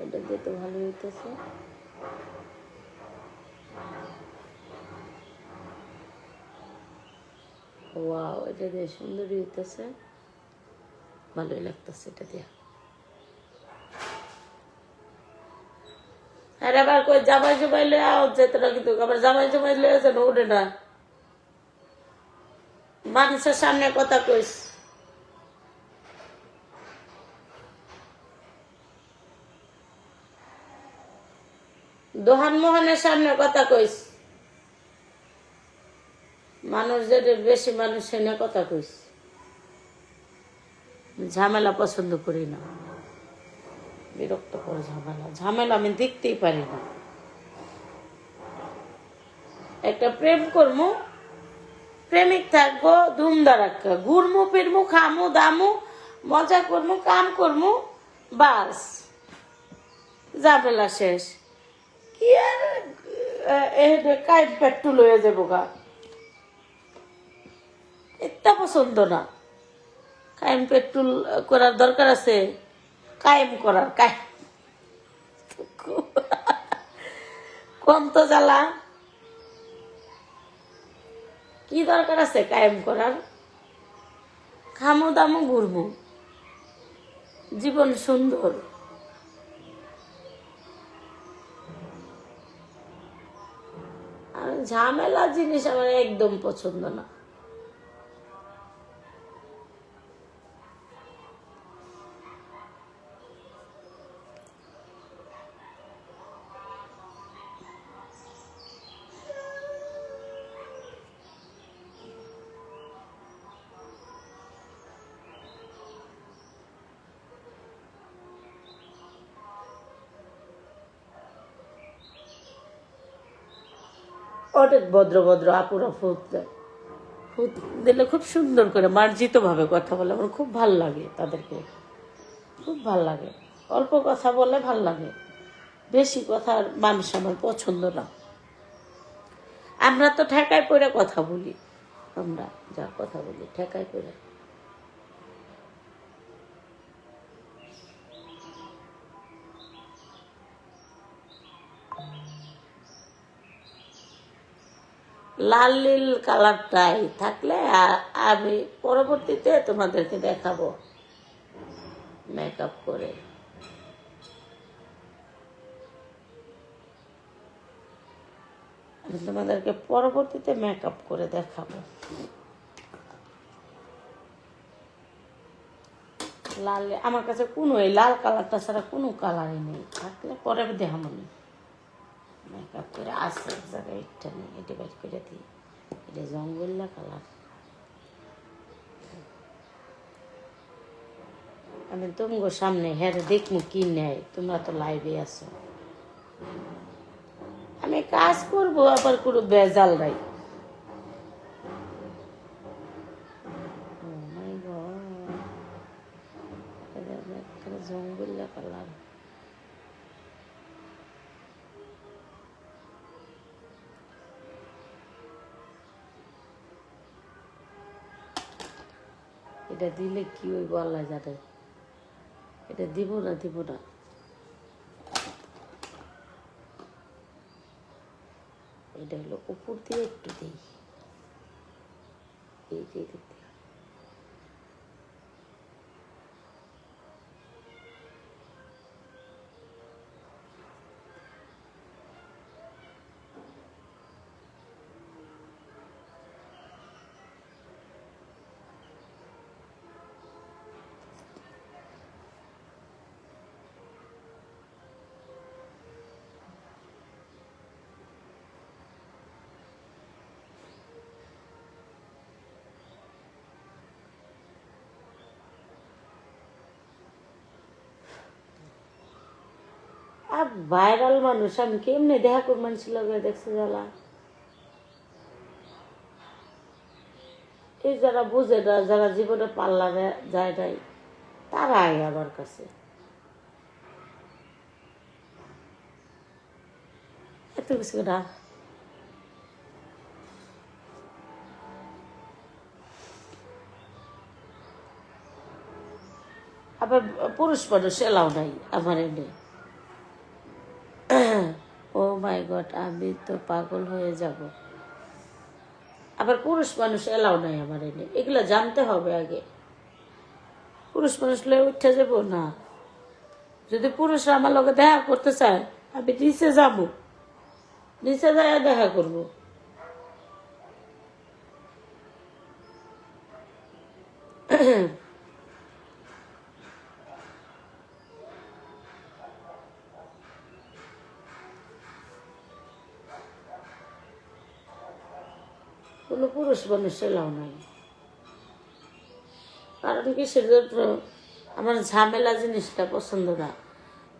এটা দিয়ে তো ভালো হইতেছে। ওয়াও, এটা দিয়ে সুন্দরই হইতেছে, ভালোই লাগতেছে এটা দিয়ে। আর আবার কই জামাই জমাই লয়ে আও যেত না, কিন্তু আবার জামাই জমাই লয়ে যেন ওঠে না। মানুষের সামনে কথা কইস। দোহান মোহনের সামনে কথা কইস। মানুষ যেটা বেশি মানুষ সেনে কথা কইস। ঝামেলা পছন্দ করি না, বিরক্ত করে ঝামেলা। ঝামেলা আমি দেখতেই পারি না। একটা প্রেম করমু, প্রেমিক থাকবো, ধুমধারাক্কা ঘুরমু ফিরমু, খামু দামু, মজা করমু, কাম করমু, বাস ঝামেলা শেষ। কি আর কাইট পেট্টু লয়ে যাবো গা, এটা পছন্দ না। কায়েম পেট্রোল করার দরকার আছে, কায়েম করার কম তো জ্বালা, কি দরকার আছে কায়েম করার? খামু দামু ঘুরমু, জীবন সুন্দর। আর ঝামেলা জিনিস আমার একদম পছন্দ না। অনেক ভদ্র ভদ্র আপুরা ফুট দেয়, ফুট দিলে খুব সুন্দর করে মার্জিত ভাবে কথা বলে, আমার খুব ভাল লাগে তাদেরকে, খুব ভাল লাগে। অল্প কথা বলে ভাল লাগে, বেশি কথার মানুষ আমার পছন্দ না। আমরা তো ঠেকায় পড়ে কথা বলি, আমরা যা কথা বলি ঠেকায় পড়ে। লাল নীল কালারটাই থাকলে আমি পরবর্তীতে তোমাদেরকে দেখাবো মেকআপ করে। আমি তোমাদেরকে পরবর্তীতে মেকআপ করে দেখাবো। লাল আমার কাছে কোনো এই লাল কালারটা ছাড়া কোনো কালারই নেই, থাকলে পরে দেখাবো না। মেকআপ করে আসে এক জায়গায়, এটা নেই, এটা বের করে দিই, এটা জঙ্গল্লা কালার। আমি তোমার সামনে হ্যাঁ দেখবো কি নেয়, তোমরা তো লাইভে আছো। আমি কাজ করবো, আবার কোনো বেজাল নাই। জঙ্গল্লা কালার। এটা দিলে কি ওই আল্লাহ জানে, এটা দিব না দিব না। এটা হলো উপর দিয়ে একটু দিই, এই যে দিক দিয়ে। আর ভাইরাল মানুষ আমি কেমনে দেখা করব মানুষের লগে দেখছে জ্বালা। এই যারা বুঝে না, যারা জীবনে পাল্লারে যায় নাই, তারা আয় আমার কাছে। এত কিছু না। আবার পুরুষ মানুষ এলাও নাই আমার এনে। ও মাই গড, আমি তো পাগল হয়ে যাব। আবার পুরুষ মানুষ এলাও নাই আমার এনে, এগুলো জানতে হবে আগে। পুরুষ মানুষ লয়ে উঠে যাব না। যদি পুরুষরা আমার লগে দেখা করতে চায়, আমি নিচে যাব, নিচে যায় দেখা করব। কোনো পুরুষ মানুষ এলাও নাই। কারণ কি, সেটা আমার ঝামেলা জিনিসটা পছন্দ না।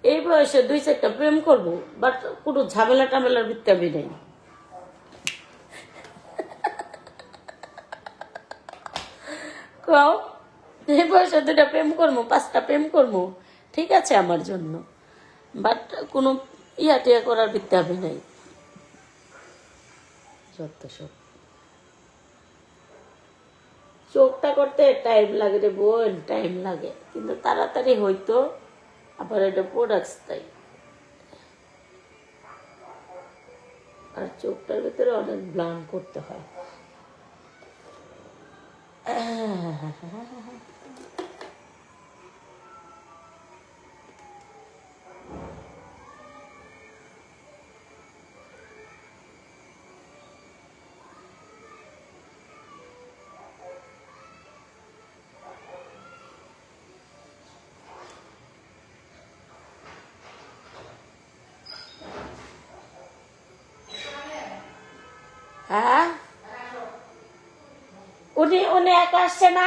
এই বয়সে 2-4টা প্রেম করবো, বাট কোনো ঝামেলা টামেলার ভিত্তি আমি নেই। কও, এই বয়সে 2টা প্রেম করবো, 5টা প্রেম করবো, ঠিক আছে আমার জন্য, বাট কোনো টিয়া করার ভিত্তি আমি নেই। সত্য সব চোখটা করতে টাইম লাগে রে বোন, টাইম লাগে, কিন্তু তাড়াতাড়ি হইতো। আবার এটা প্রোডাক্টস তাই, আর চোখটার ভিতরে অনেক ব্লান করতে হয়। হ্যাঁ, উনি উনি একা আসছে না,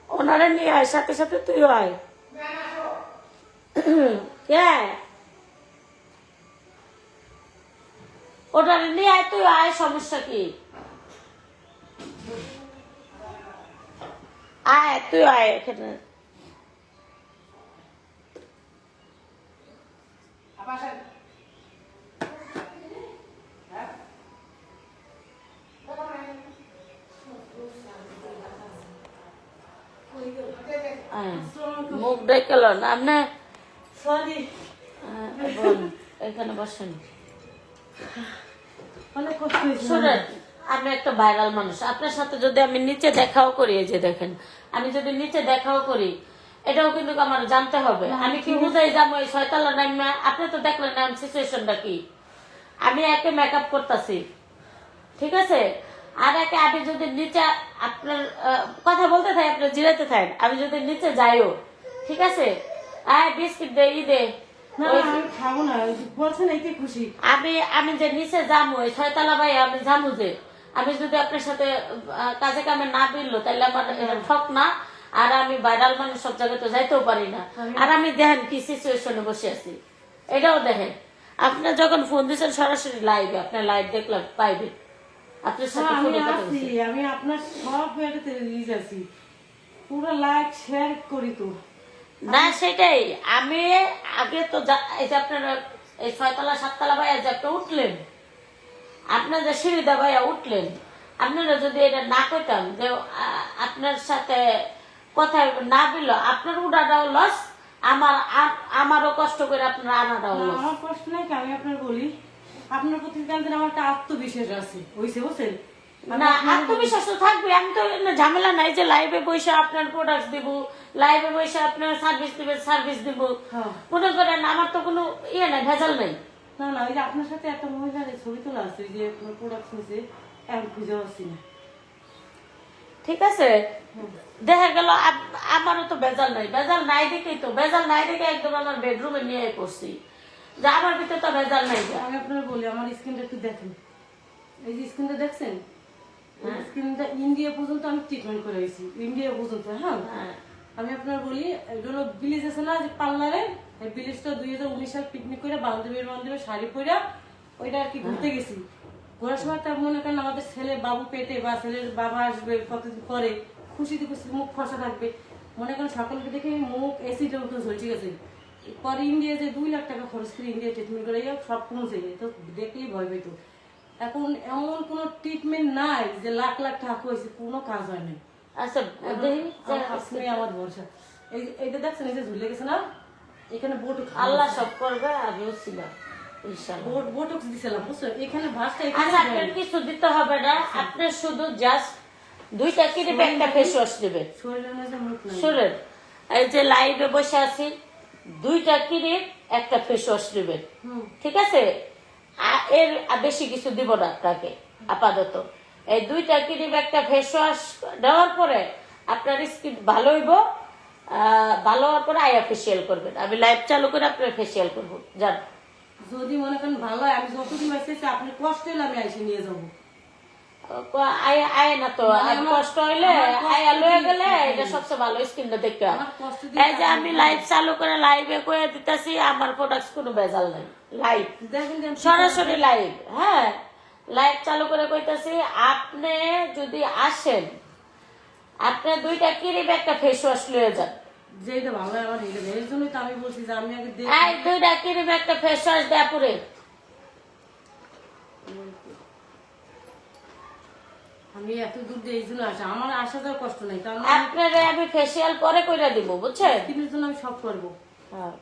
ওনারা নিয়ে আয়, সাথে সাথে তুইও আয়। কে ওনারা নিয়ে আয়, তুই আয়, সমস্যা কি? আয়, তুই আয় এখানে। মুখ ডেকে না আপনি, সরি এখানে বসেন। অনেক কষ্ট হয়েছে। শোনেন, আপনি একটা ভাইরাল মানুষ, আপনার সাথে যদি আমি নিচে দেখাও করি, এই যে দেখেন, আমি যদি নিচে দেখাও করি, এটাও কিন্তু আমার জানতে হবে। আমি কি বুঝাই যাবো এই 6তলা নামে? আপনি তো দেখলেন না সিচুয়েশনটা কি। আমি একে মেকআপ করতেছি, ঠিক আছে, আর একে আমি যদি নিচে আপনার কথা বলতে থাকি, আপনি জিরাতে থাকেন, আমি যদি নিচে যাইও, ঠিক আছে, আয় বিস্কিট দে, ই দে। না না, আমি খাবো না, বলছেন এইতে খুশি। আমি যে নিচে যাবো, এই 6তলা ভাই আমি যাবো, যে আমি যদি আপনার সাথে কাজে কামে না বিললো, তাহলে আমার এটা ঠক না। আর আমি ভাইরাল মানুষ, সব জায়গায় তো যাইতেও পারি না। আর আমি দেখেন কি সিচুয়েশনে বসে আছি, এটাও দেখেন। আপনার যখন ফোন দিচ্ছেন সরাসরি লাইভে, আপনার লাইভ দেখলাম পাইবে, আপনার সাথে আমি ফোনে কথা আছি, বলছি। আমি আপনার সব ভিডিওতে রিলিজ আছি, পুরো লাইক শেয়ার করি তো। না সেটাই, আমি আগে তো এই যে আপনার এই 6তলা 7তলা ভাইয়া যে আপনি উঠলেন, আপনার যে সিঁড়িদা ভাইয়া উঠলেন, আপনারা যদি এটা না কইতাম যে আপনার সাথে কথা না দিল, আপনার উড়াটাও লস, আমারও কষ্ট করে আপনার আনাটাও না, লস। আমার কষ্ট নাই, আমি আপনার বলি, আপনার প্রতি কালকে আমার একটা আত্মবিশ্বাস আছে, হইছে বুঝছেন? না, আত্মবিশ্বাস তো থাকবে। আমি তো ঝামেলা নাই যে লাইভে বসে আপনার প্রোডাক্ট দিব, লাইভে বসে আপনার সার্ভিস দিবেন, সার্ভিস দিব, হ্যাঁ। মনে করেন আমার তো কোনো ইয়ে নাই, ভেজাল নাই। না না, ওই যে আপনার সাথে একটা মহিলার ছবি তোলা আছে, ওই যে আপনার প্রোডাক্ট নিয়েছে, এখন খুঁজে পাচ্ছি না। ঠিক আছে, দেখা গেল আমারও তো ভেজাল নাই, ভেজাল নাই দেখেই তো, ভেজাল নাই দেখে একদম আমার বেডরুমে নিয়ে পড়ছি, যে আমার ভিতরে তো ভেজাল নাই। আমি আপনার বলি, আমার স্কিনটা একটু দেখেন, এই যে স্কিনটা দেখছেন, স্কিনটা ইন্ডিয়া পর্যন্ত আমি ট্রিটমেন্ট করে গেছি, ইন্ডিয়া পর্যন্ত। হ্যাঁ, আমি আপনার বলি, এগুলো বিলিজ আছে না যে পার্লারে, এই বিলেজটা 2019 সাল পিকনিক করে বান্ধবীর শাড়ি পরে ওইটা আর কি ঘুরতে গেছি। ঘোরার সময় তার মনে করেন আমাদের ছেলে বাবু পেটে বা ছেলের বাবা আসবে কতদিন পরে, খুশিতে খুশি মুখ ফসা থাকবে, মনে করেন সকলকে দেখে মুখ অ্যাসিডের মতো ঝলসে গেছে। পরে ইন্ডিয়া যে 2 লাখ টাকা খরচ করে ইন্ডিয়া ট্রিটমেন্ট করে সব কমছে, তো দেখলেই ভয় পেত। এখন এমন কোনো ট্রিটমেন্ট নাই যে লাখ লাখ টাকা হয়েছে, কোনো কাজ হয় নাই। আচ্ছা দেখি আপনি আমার ভরসা। এইটা দেখছেন, এই যে ঝুলে গেছে না, এখানে বোটক্স, আল্লাহ সব করবে, আমিও ছিলাম ইনশাআল্লাহ। বোটক্স দিছিলাম বুঝছো, এখানে ভাঁজটা আচ্ছা আপনার কিছু দিতে হবে না, আপনি শুধু জাস্ট 2টা ক্রিম একটা ফেস ওয়াশ নেবেন। শরীরের মধ্যে মুখ নাই। শুনেন, এই যে লাইভে বসে আছি, 2টা ক্রিম একটা ফেস ওয়াশ নেবেন, ঠিক আছে? এর বেশি কিছু দিব না আপনাকে আপাতত। এই 2টা ক্রিম একটা ফেস ওয়াশ দেওয়ার পরে আপনার স্কিন ভালো হইব, ভালো হওয়ার পরে আয়া ফেসিয়াল করবেন। আমি লাইভ চালু করে আপনার ফেসিয়াল করবো, জান। যদি মনে করেন ভালো হয়, আমি যতদিন আসতেছি আপনি কষ্ট হলে আমি এসে নিয়ে যাবো। আয় না তো, আর কষ্ট হইলে আয়া লয়ে গেলে এটা সবচেয়ে ভালো স্কিনটা দেখতে। এই যে আমি লাইভ চালু করে লাইভে কয়ে দিতেছি, আমার প্রোডাক্ট কোনো ভেজাল নাই, লাইভ সরাসরি লাইভ। হ্যাঁ, লাইভ চালু করে কইতাছি, আপনি যদি আসেন, আপনি 2টা ক্রিম একটা ফেস ওয়াশ লয়ে যান। যেটা ভালো হয় আমার এটা, এর জন্যই তো আমি বলছি যে আমি আগে দেখি। এই 2টা ক্রিম একটা ফেস ওয়াশ দেয়া পুরে। আমি এত দূর দিয়ে এই জন্য আসি, আমার আসা যাওয়ার কষ্ট নাই, কারণ আপনারে আমি ফেসিয়াল পরে কইরা দিব, বুঝছেন? স্কিনের জন্য আমি সব করবো। হ্যাঁ,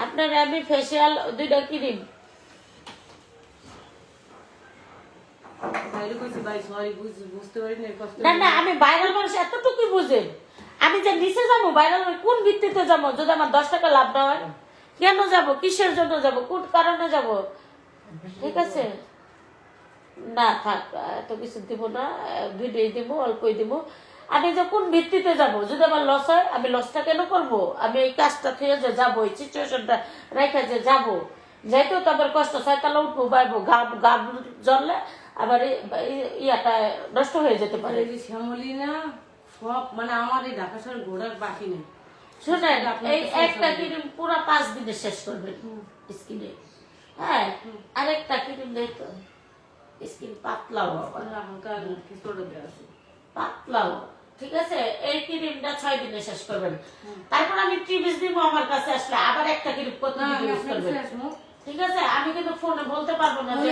আপনারে আমি ফেসিয়াল 2টা ক্রিম। বাইরে কইছি ভাই সরি, বুঝতে পারি না কষ্ট। না না, আমি ভাইরাল মানুষ এতটুকুই বুঝেন। আমি যে নিচে যাবো ভাইরাল, কোন ভিত্তিতে যাবো? যদি আমার 10 টাকা লাভ না হয়, কেন যাব? কিসের জন্য যাব? কোন কারণে যাব? ঠিক আছে, না থাক, এত কিছু দিব না, 2টাই দিব, অল্পই দিব। আমি যে কোন ভিত্তিতে যাব? যদি আমার লস হয়, আমি লসটা কেন করব? আমি এই কাজটা থেকে যে যাবো, এই সিচুয়েশনটা রেখে যে যাবো, যেহেতু তো আবার কষ্ট, সাইকেল উঠবো, বাইবো, গাম জ্বললে আবার ইয়াটা নষ্ট হয়ে যেতে পারে। এই যে শ্যামলি না সব, মানে আমার এই ঢাকা শহর ঘোরার বাকি নেই। শুনেন, এই একটা ক্রিম পুরো 5 দিনে শেষ করবেন স্কিনে। হ্যাঁ, আরেকটা ক্রিম দেয় তো স্কিন পাতলাও, হালকা কিছুটা দেওয়া আছে, পাতলাও, ঠিক আছে? এই ক্রিমটা 6 দিনে শেষ করবেন। তারপর আমি টিভিস দিব, আমার কাছে আসলে আবার একটা ক্রিম প্রতিদিন ইউজ করবেন, ঠিক আছে? আমি কিন্তু ফোনে বলতে পারবো না যে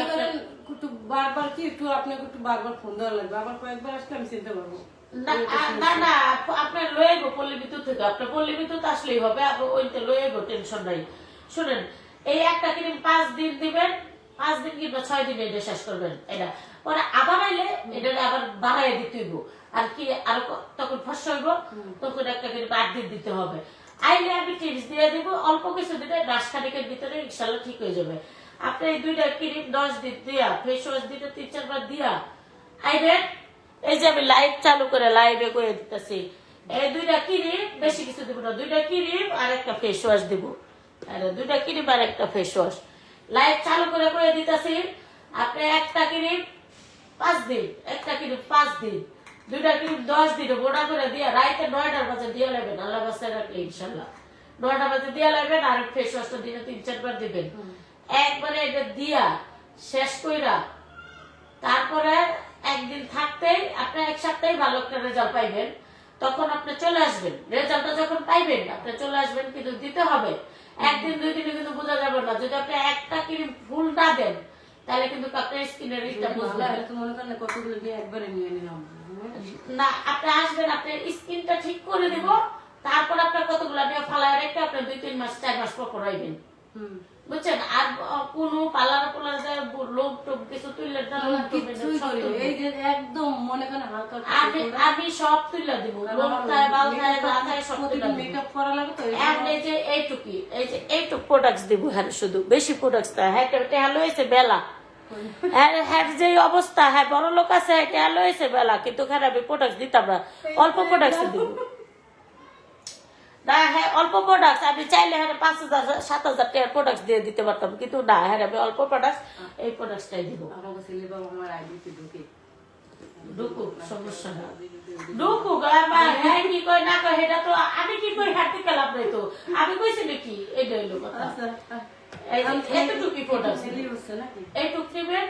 একটু বারবার কি একটু আপনাকে একটু বারবার ফোন দেওয়া লাগবে, আবার কয়েকবার আসলে আমি চিনতে পারবো। না না, আপনার লয়ে গো পল্লী বিদ্যুৎ থেকে, আপনার পল্লী বিদ্যুৎ আসলেই হবে, আপনি ওইটা লয়ে গো, টেনশন নাই। শুনেন, এই একটা ক্রিম 5 দিন দিবেন, 5 দিন কিংবা 6 দিনে এটা শেষ করবেন। এটা পরে আবার আইলে এটা আবার বাড়াইয়া দিতে হইব, আর কি আর তখন ফসল হইব, তখন একটা ক্রিম 8 দিন দিতে হবে। আইলে আমি টিপস দিয়ে দিব, অল্প কিছু দিলে মাসখানেকের ভিতরে ইনশাল্লাহ ঠিক হয়ে যাবে। আপনি এই 2টা ক্রিম 10 দিন দিয়া, ফেস ওয়াশ দিতে 3-4 বার দিয়া আইবেন। এই যে আমি লাইভ চালু করে লাইভে করে দিতেছি, এই 2টা ক্রিম, বেশি কিছু দিব না, 2টা ক্রিম আর একটা ফেস ওয়াশ দিব। 2টা ক্রিম আর একটা ফেস ওয়াশ লাইভ চালু করে করে দিতেছি। আপনি একটা ক্রিম 5 দিন, একটা ক্রিম 5 দিন, 2টা ক্রিম 10 দিন গোটা করে দিয়া রাইতে 9টার বাজে দিয়ে লাগবেন, আল্লাহ বাসায় রাখলে ইনশাল্লাহ 9টা বাজে দিয়ে লাগবেন। আর ফেস ওয়াশটা দিনে 3-4 বার দিবেন। একবারে এটা দিয়া শেষ কইরা তারপরে একদিন থাকতেই আপনি 1 সপ্তাহে ভালো একটা রেজাল্ট পাইবেন। তখন আপনি চলে আসবেন, রেজাল্টটা যখন পাইবেন আপনি চলে আসবেন, কিন্তু দিতে হবে 1 দিন 2 দিনে কিন্তু বোঝা যাবে না। যদি আপনি একটা ক্রিম ফুল না দেন, তাহলে কিন্তু আপনার স্কিনের রিটা বুঝবে মনে করেন কতগুলো দিয়ে একবারে নিয়ে নিলাম না। আপনি আসবেন, আপনার স্কিনটা ঠিক করে দিব, তারপর আপনার কতগুলো নিয়ে ফালায় রেখে আপনি 2-3 মাস 4 মাস পর পরাইবেন, বুঝছেন? আর কোন পার্লার লোক টোক কিছু তুলে আমি সব তুলে দিব, মেকআপ করা লাগে তো। এই যে এইটুকি, এই যে এইটুক প্রোডাক্ট দিব, হ্যাঁ শুধু বেশি প্রোডাক্ট, হ্যাঁ হ্যালো হয়েছে বেলা, হ্যাঁ যে অবস্থা, হ্যাঁ বড় লোক আছে, হ্যাঁ হ্যালো হয়েছে বেলা, কিন্তু খারাপ প্রোডাক্ট দিতাম না, অল্প প্রোডাক্ট দিব না। হ্যাঁ অল্প প্রোডাক্ট, আমি চাইলে হ্যাঁ 5,000-7,000 টাকার প্রোডাক্ট দিয়ে দিতে পারতাম, কিন্তু না, হ্যাঁ আমি অল্প প্রোডাক্ট, এই প্রোডাক্টটাই দিব। আমার ছেলে বাবা আমার আইডিতে ঢুকে ঢুকুক, সমস্যা না ঢুকুক। হ্যাঁ কি কয় না কয় সেটা তো আমি কি কই হাঁটতে গেলাম নাই তো, আমি কইছি নাকি? এটা হইলো কথা। এতটুকুই প্রোডাক্ট, এইটুক নেবেন,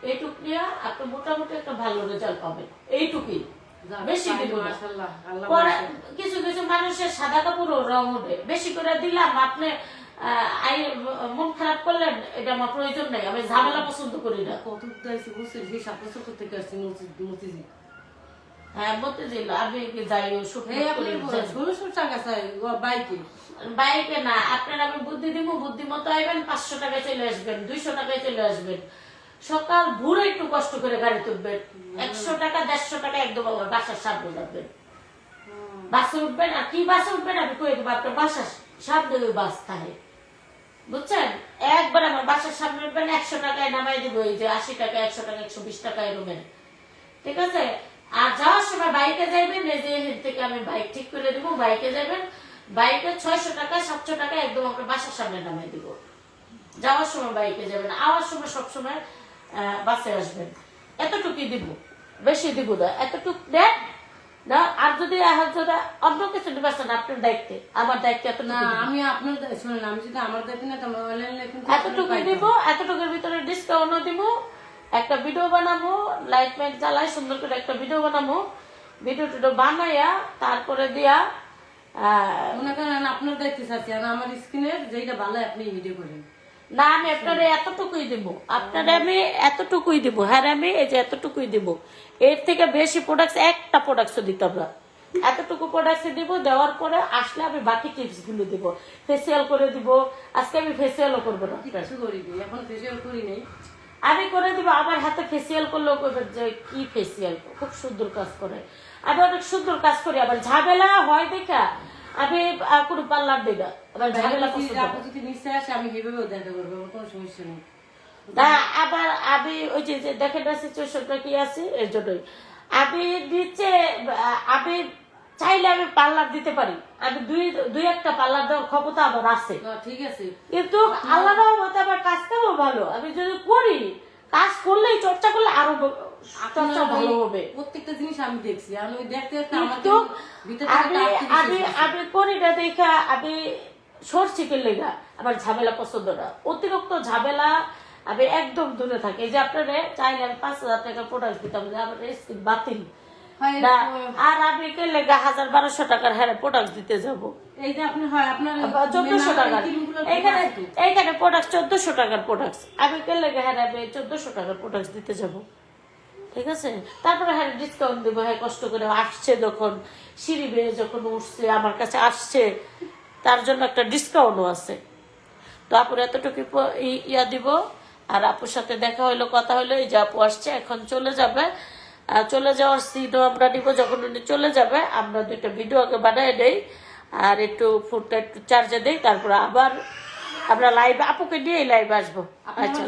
এইটুক নিয়ে আপনি মোটামুটি একটা ভালো রেজাল্ট পাবেন, এইটুকুই, বেশি দিব না। পরে কিছু কিছু মানুষের সাদা কাপড়ও রং ওঠে, বেশি করে দিলাম আপনি মন খারাপ করলেন, এটা আমার প্রয়োজন নেই, আমি ঝামেলা পছন্দ করি না। কত বুঝছি, সেই 7 বছর থেকে আসছি মতিঝিল। হ্যাঁ মতিঝিল আমি যাই বাইকে না, আপনার আমি বুদ্ধি দিব, বুদ্ধি মতো আইবেন, 500 টাকায় চলে আসবেন, 200 টাকায় চলে আসবেন। সকাল ভোরে একটু কষ্ট করে গাড়ি তুলবেন, 100 টাকা 150 টাকা একদম আমার বাসার সামনে যাবেন, বাসে উঠবেন। আর কি বাসে উঠবেন আমি কয়ে দেবো, আপনার বাসার সামনে ওই বাস থাকে, বুঝছেন? একবার আমার বাসার সামনে উঠবেন, 100 টাকায় নামাই দিব, এই যে 80 টাকা 100 টাকা 120 টাকা এরকম, ঠিক আছে? আর যাওয়ার সময় বাইকে যাইবেন, এই যে এখান থেকে আমি বাইক ঠিক করে দেবো, বাইকে যাবেন, বাইকে 600 টাকা 700 টাকা একদম আপনার বাসার সামনে নামাই দিব। যাওয়ার সময় বাইকে যাবেন, আওয়ার সময় সবসময় বাসে আসবেন। এতটুকুই দিব, বেশি দিব না, এতটুক দেন না। আর যদি অন্য কিছু নিবেন আপনার দায়িত্বে, আমার দায়িত্বে না, আমি আপনার শুনেন, আমি যদি আমার দায়িত্ব না তোমার এতটুকুই দিব, এতটুকুর ভিতরে ডিসকাউন্টও দিব। একটা ভিডিও বানাবো, লাইট মাইট জ্বালাই সুন্দর করে একটা ভিডিও বানাবো, ভিডিও টিডিও বানাইয়া তারপরে দিয়া মনে করেন আপনার দায়িত্ব চাচ্ছি, আর আমার স্ক্রিনের যেটা ভালো আপনি ভিডিও করেন। না, আমি আপনারে এতটুকুই দিব, আপনারে আমি এতটুকুই দিব। হ্যাঁ আমি এই যে এতটুকুই দিব, এর থেকে বেশি প্রোডাক্ট একটা প্রোডাক্টও দিতাম না, এতটুকু প্রোডাক্ট দিব। দেওয়ার পরে আসলে আমি বাকি টিপস গুলো দিব, ফেসিয়াল করে দিব। আজকে আমি ফেসিয়ালও করবো না, কিছু করি এখন ফেসিয়াল করি নেই, আমি করে দিব। আমার হাতে ফেসিয়াল করলেও করবেন যে কি ফেসিয়াল, খুব সুন্দর কাজ করে, আমি অনেক সুন্দর কাজ করি। আবার ঝামেলা হয় দেখা আমি কোনো পার্লার দিই না, আবার ঝামেলা যদি নিশ্চয় আসে আমি সেভাবেও দেখা করবো, আমার কোনো সমস্যা নেই। না আবার আমি ওই যে দেখেন না সিচুয়েশনটা কি আছে, এর জন্যই আমি নিচে আমি চাইলে আমি পার্লার দিতে পারি, আমি দুই একটা পার্লার দেওয়ার ক্ষমতা আমার আছে, ঠিক আছে। কিন্তু আল্লাহর রহমতে আমার কাজটাও ভালো, আমি যদি করি, কাজ করলেই চর্চা করলে আরো চর্চা ভালো হবে। প্রত্যেকটা জিনিস আমি দেখছি, আমি দেখতে কিন্তু আমি করি না দেখা আমি সরছিকের লেগা আমার ঝামেলা পছন্দ না, অতিরিক্ত ঝামেলা আমি একদম দূরে থাকি। এই যে আপনারা চাইলে আমি 5,000 টাকা প্রোডাক্ট দিতাম, যে আমার স্কিন বাতিল না, আর আমি কে লেগা 1,000-1,200 টাকার হ্যাঁ প্রোডাক্ট দিতে যাবো, এই যে আপনি হয় আপনার 1400 টাকার এইখানে প্রোডাক্ট 1400 টাকার প্রোডাক্ট, আমি কে লেগা হ্যাঁ আমি 1400 টাকার প্রোডাক্ট দিতে যাবো, ঠিক আছে? তারপরে হ্যাঁ ডিসকাউন্ট দেবো, হ্যাঁ কষ্ট করে আসছে যখন, সিঁড়ি বেয়ে যখন উঠছে আমার কাছে আসছে, তার জন্য একটা ডিসকাউন্টও আছে। তো আপুর এতটুকু ইয়া দিব। আর আপুর সাথে দেখা হইলো, কথা হইলো, এই যে আপু আসছে এখন চলে যাবে, চলে যাওয়ার সিনও আমরা নিব। যখন উনি চলে যাবে আমরা 2টা ভিডিও আগে বানিয়ে দেই, আর একটু ফোনটা একটু চার্জে দেই, তারপরে আবার আমরা লাইভ আপুকে নিয়ে লাইভ আসবো। আচ্ছা।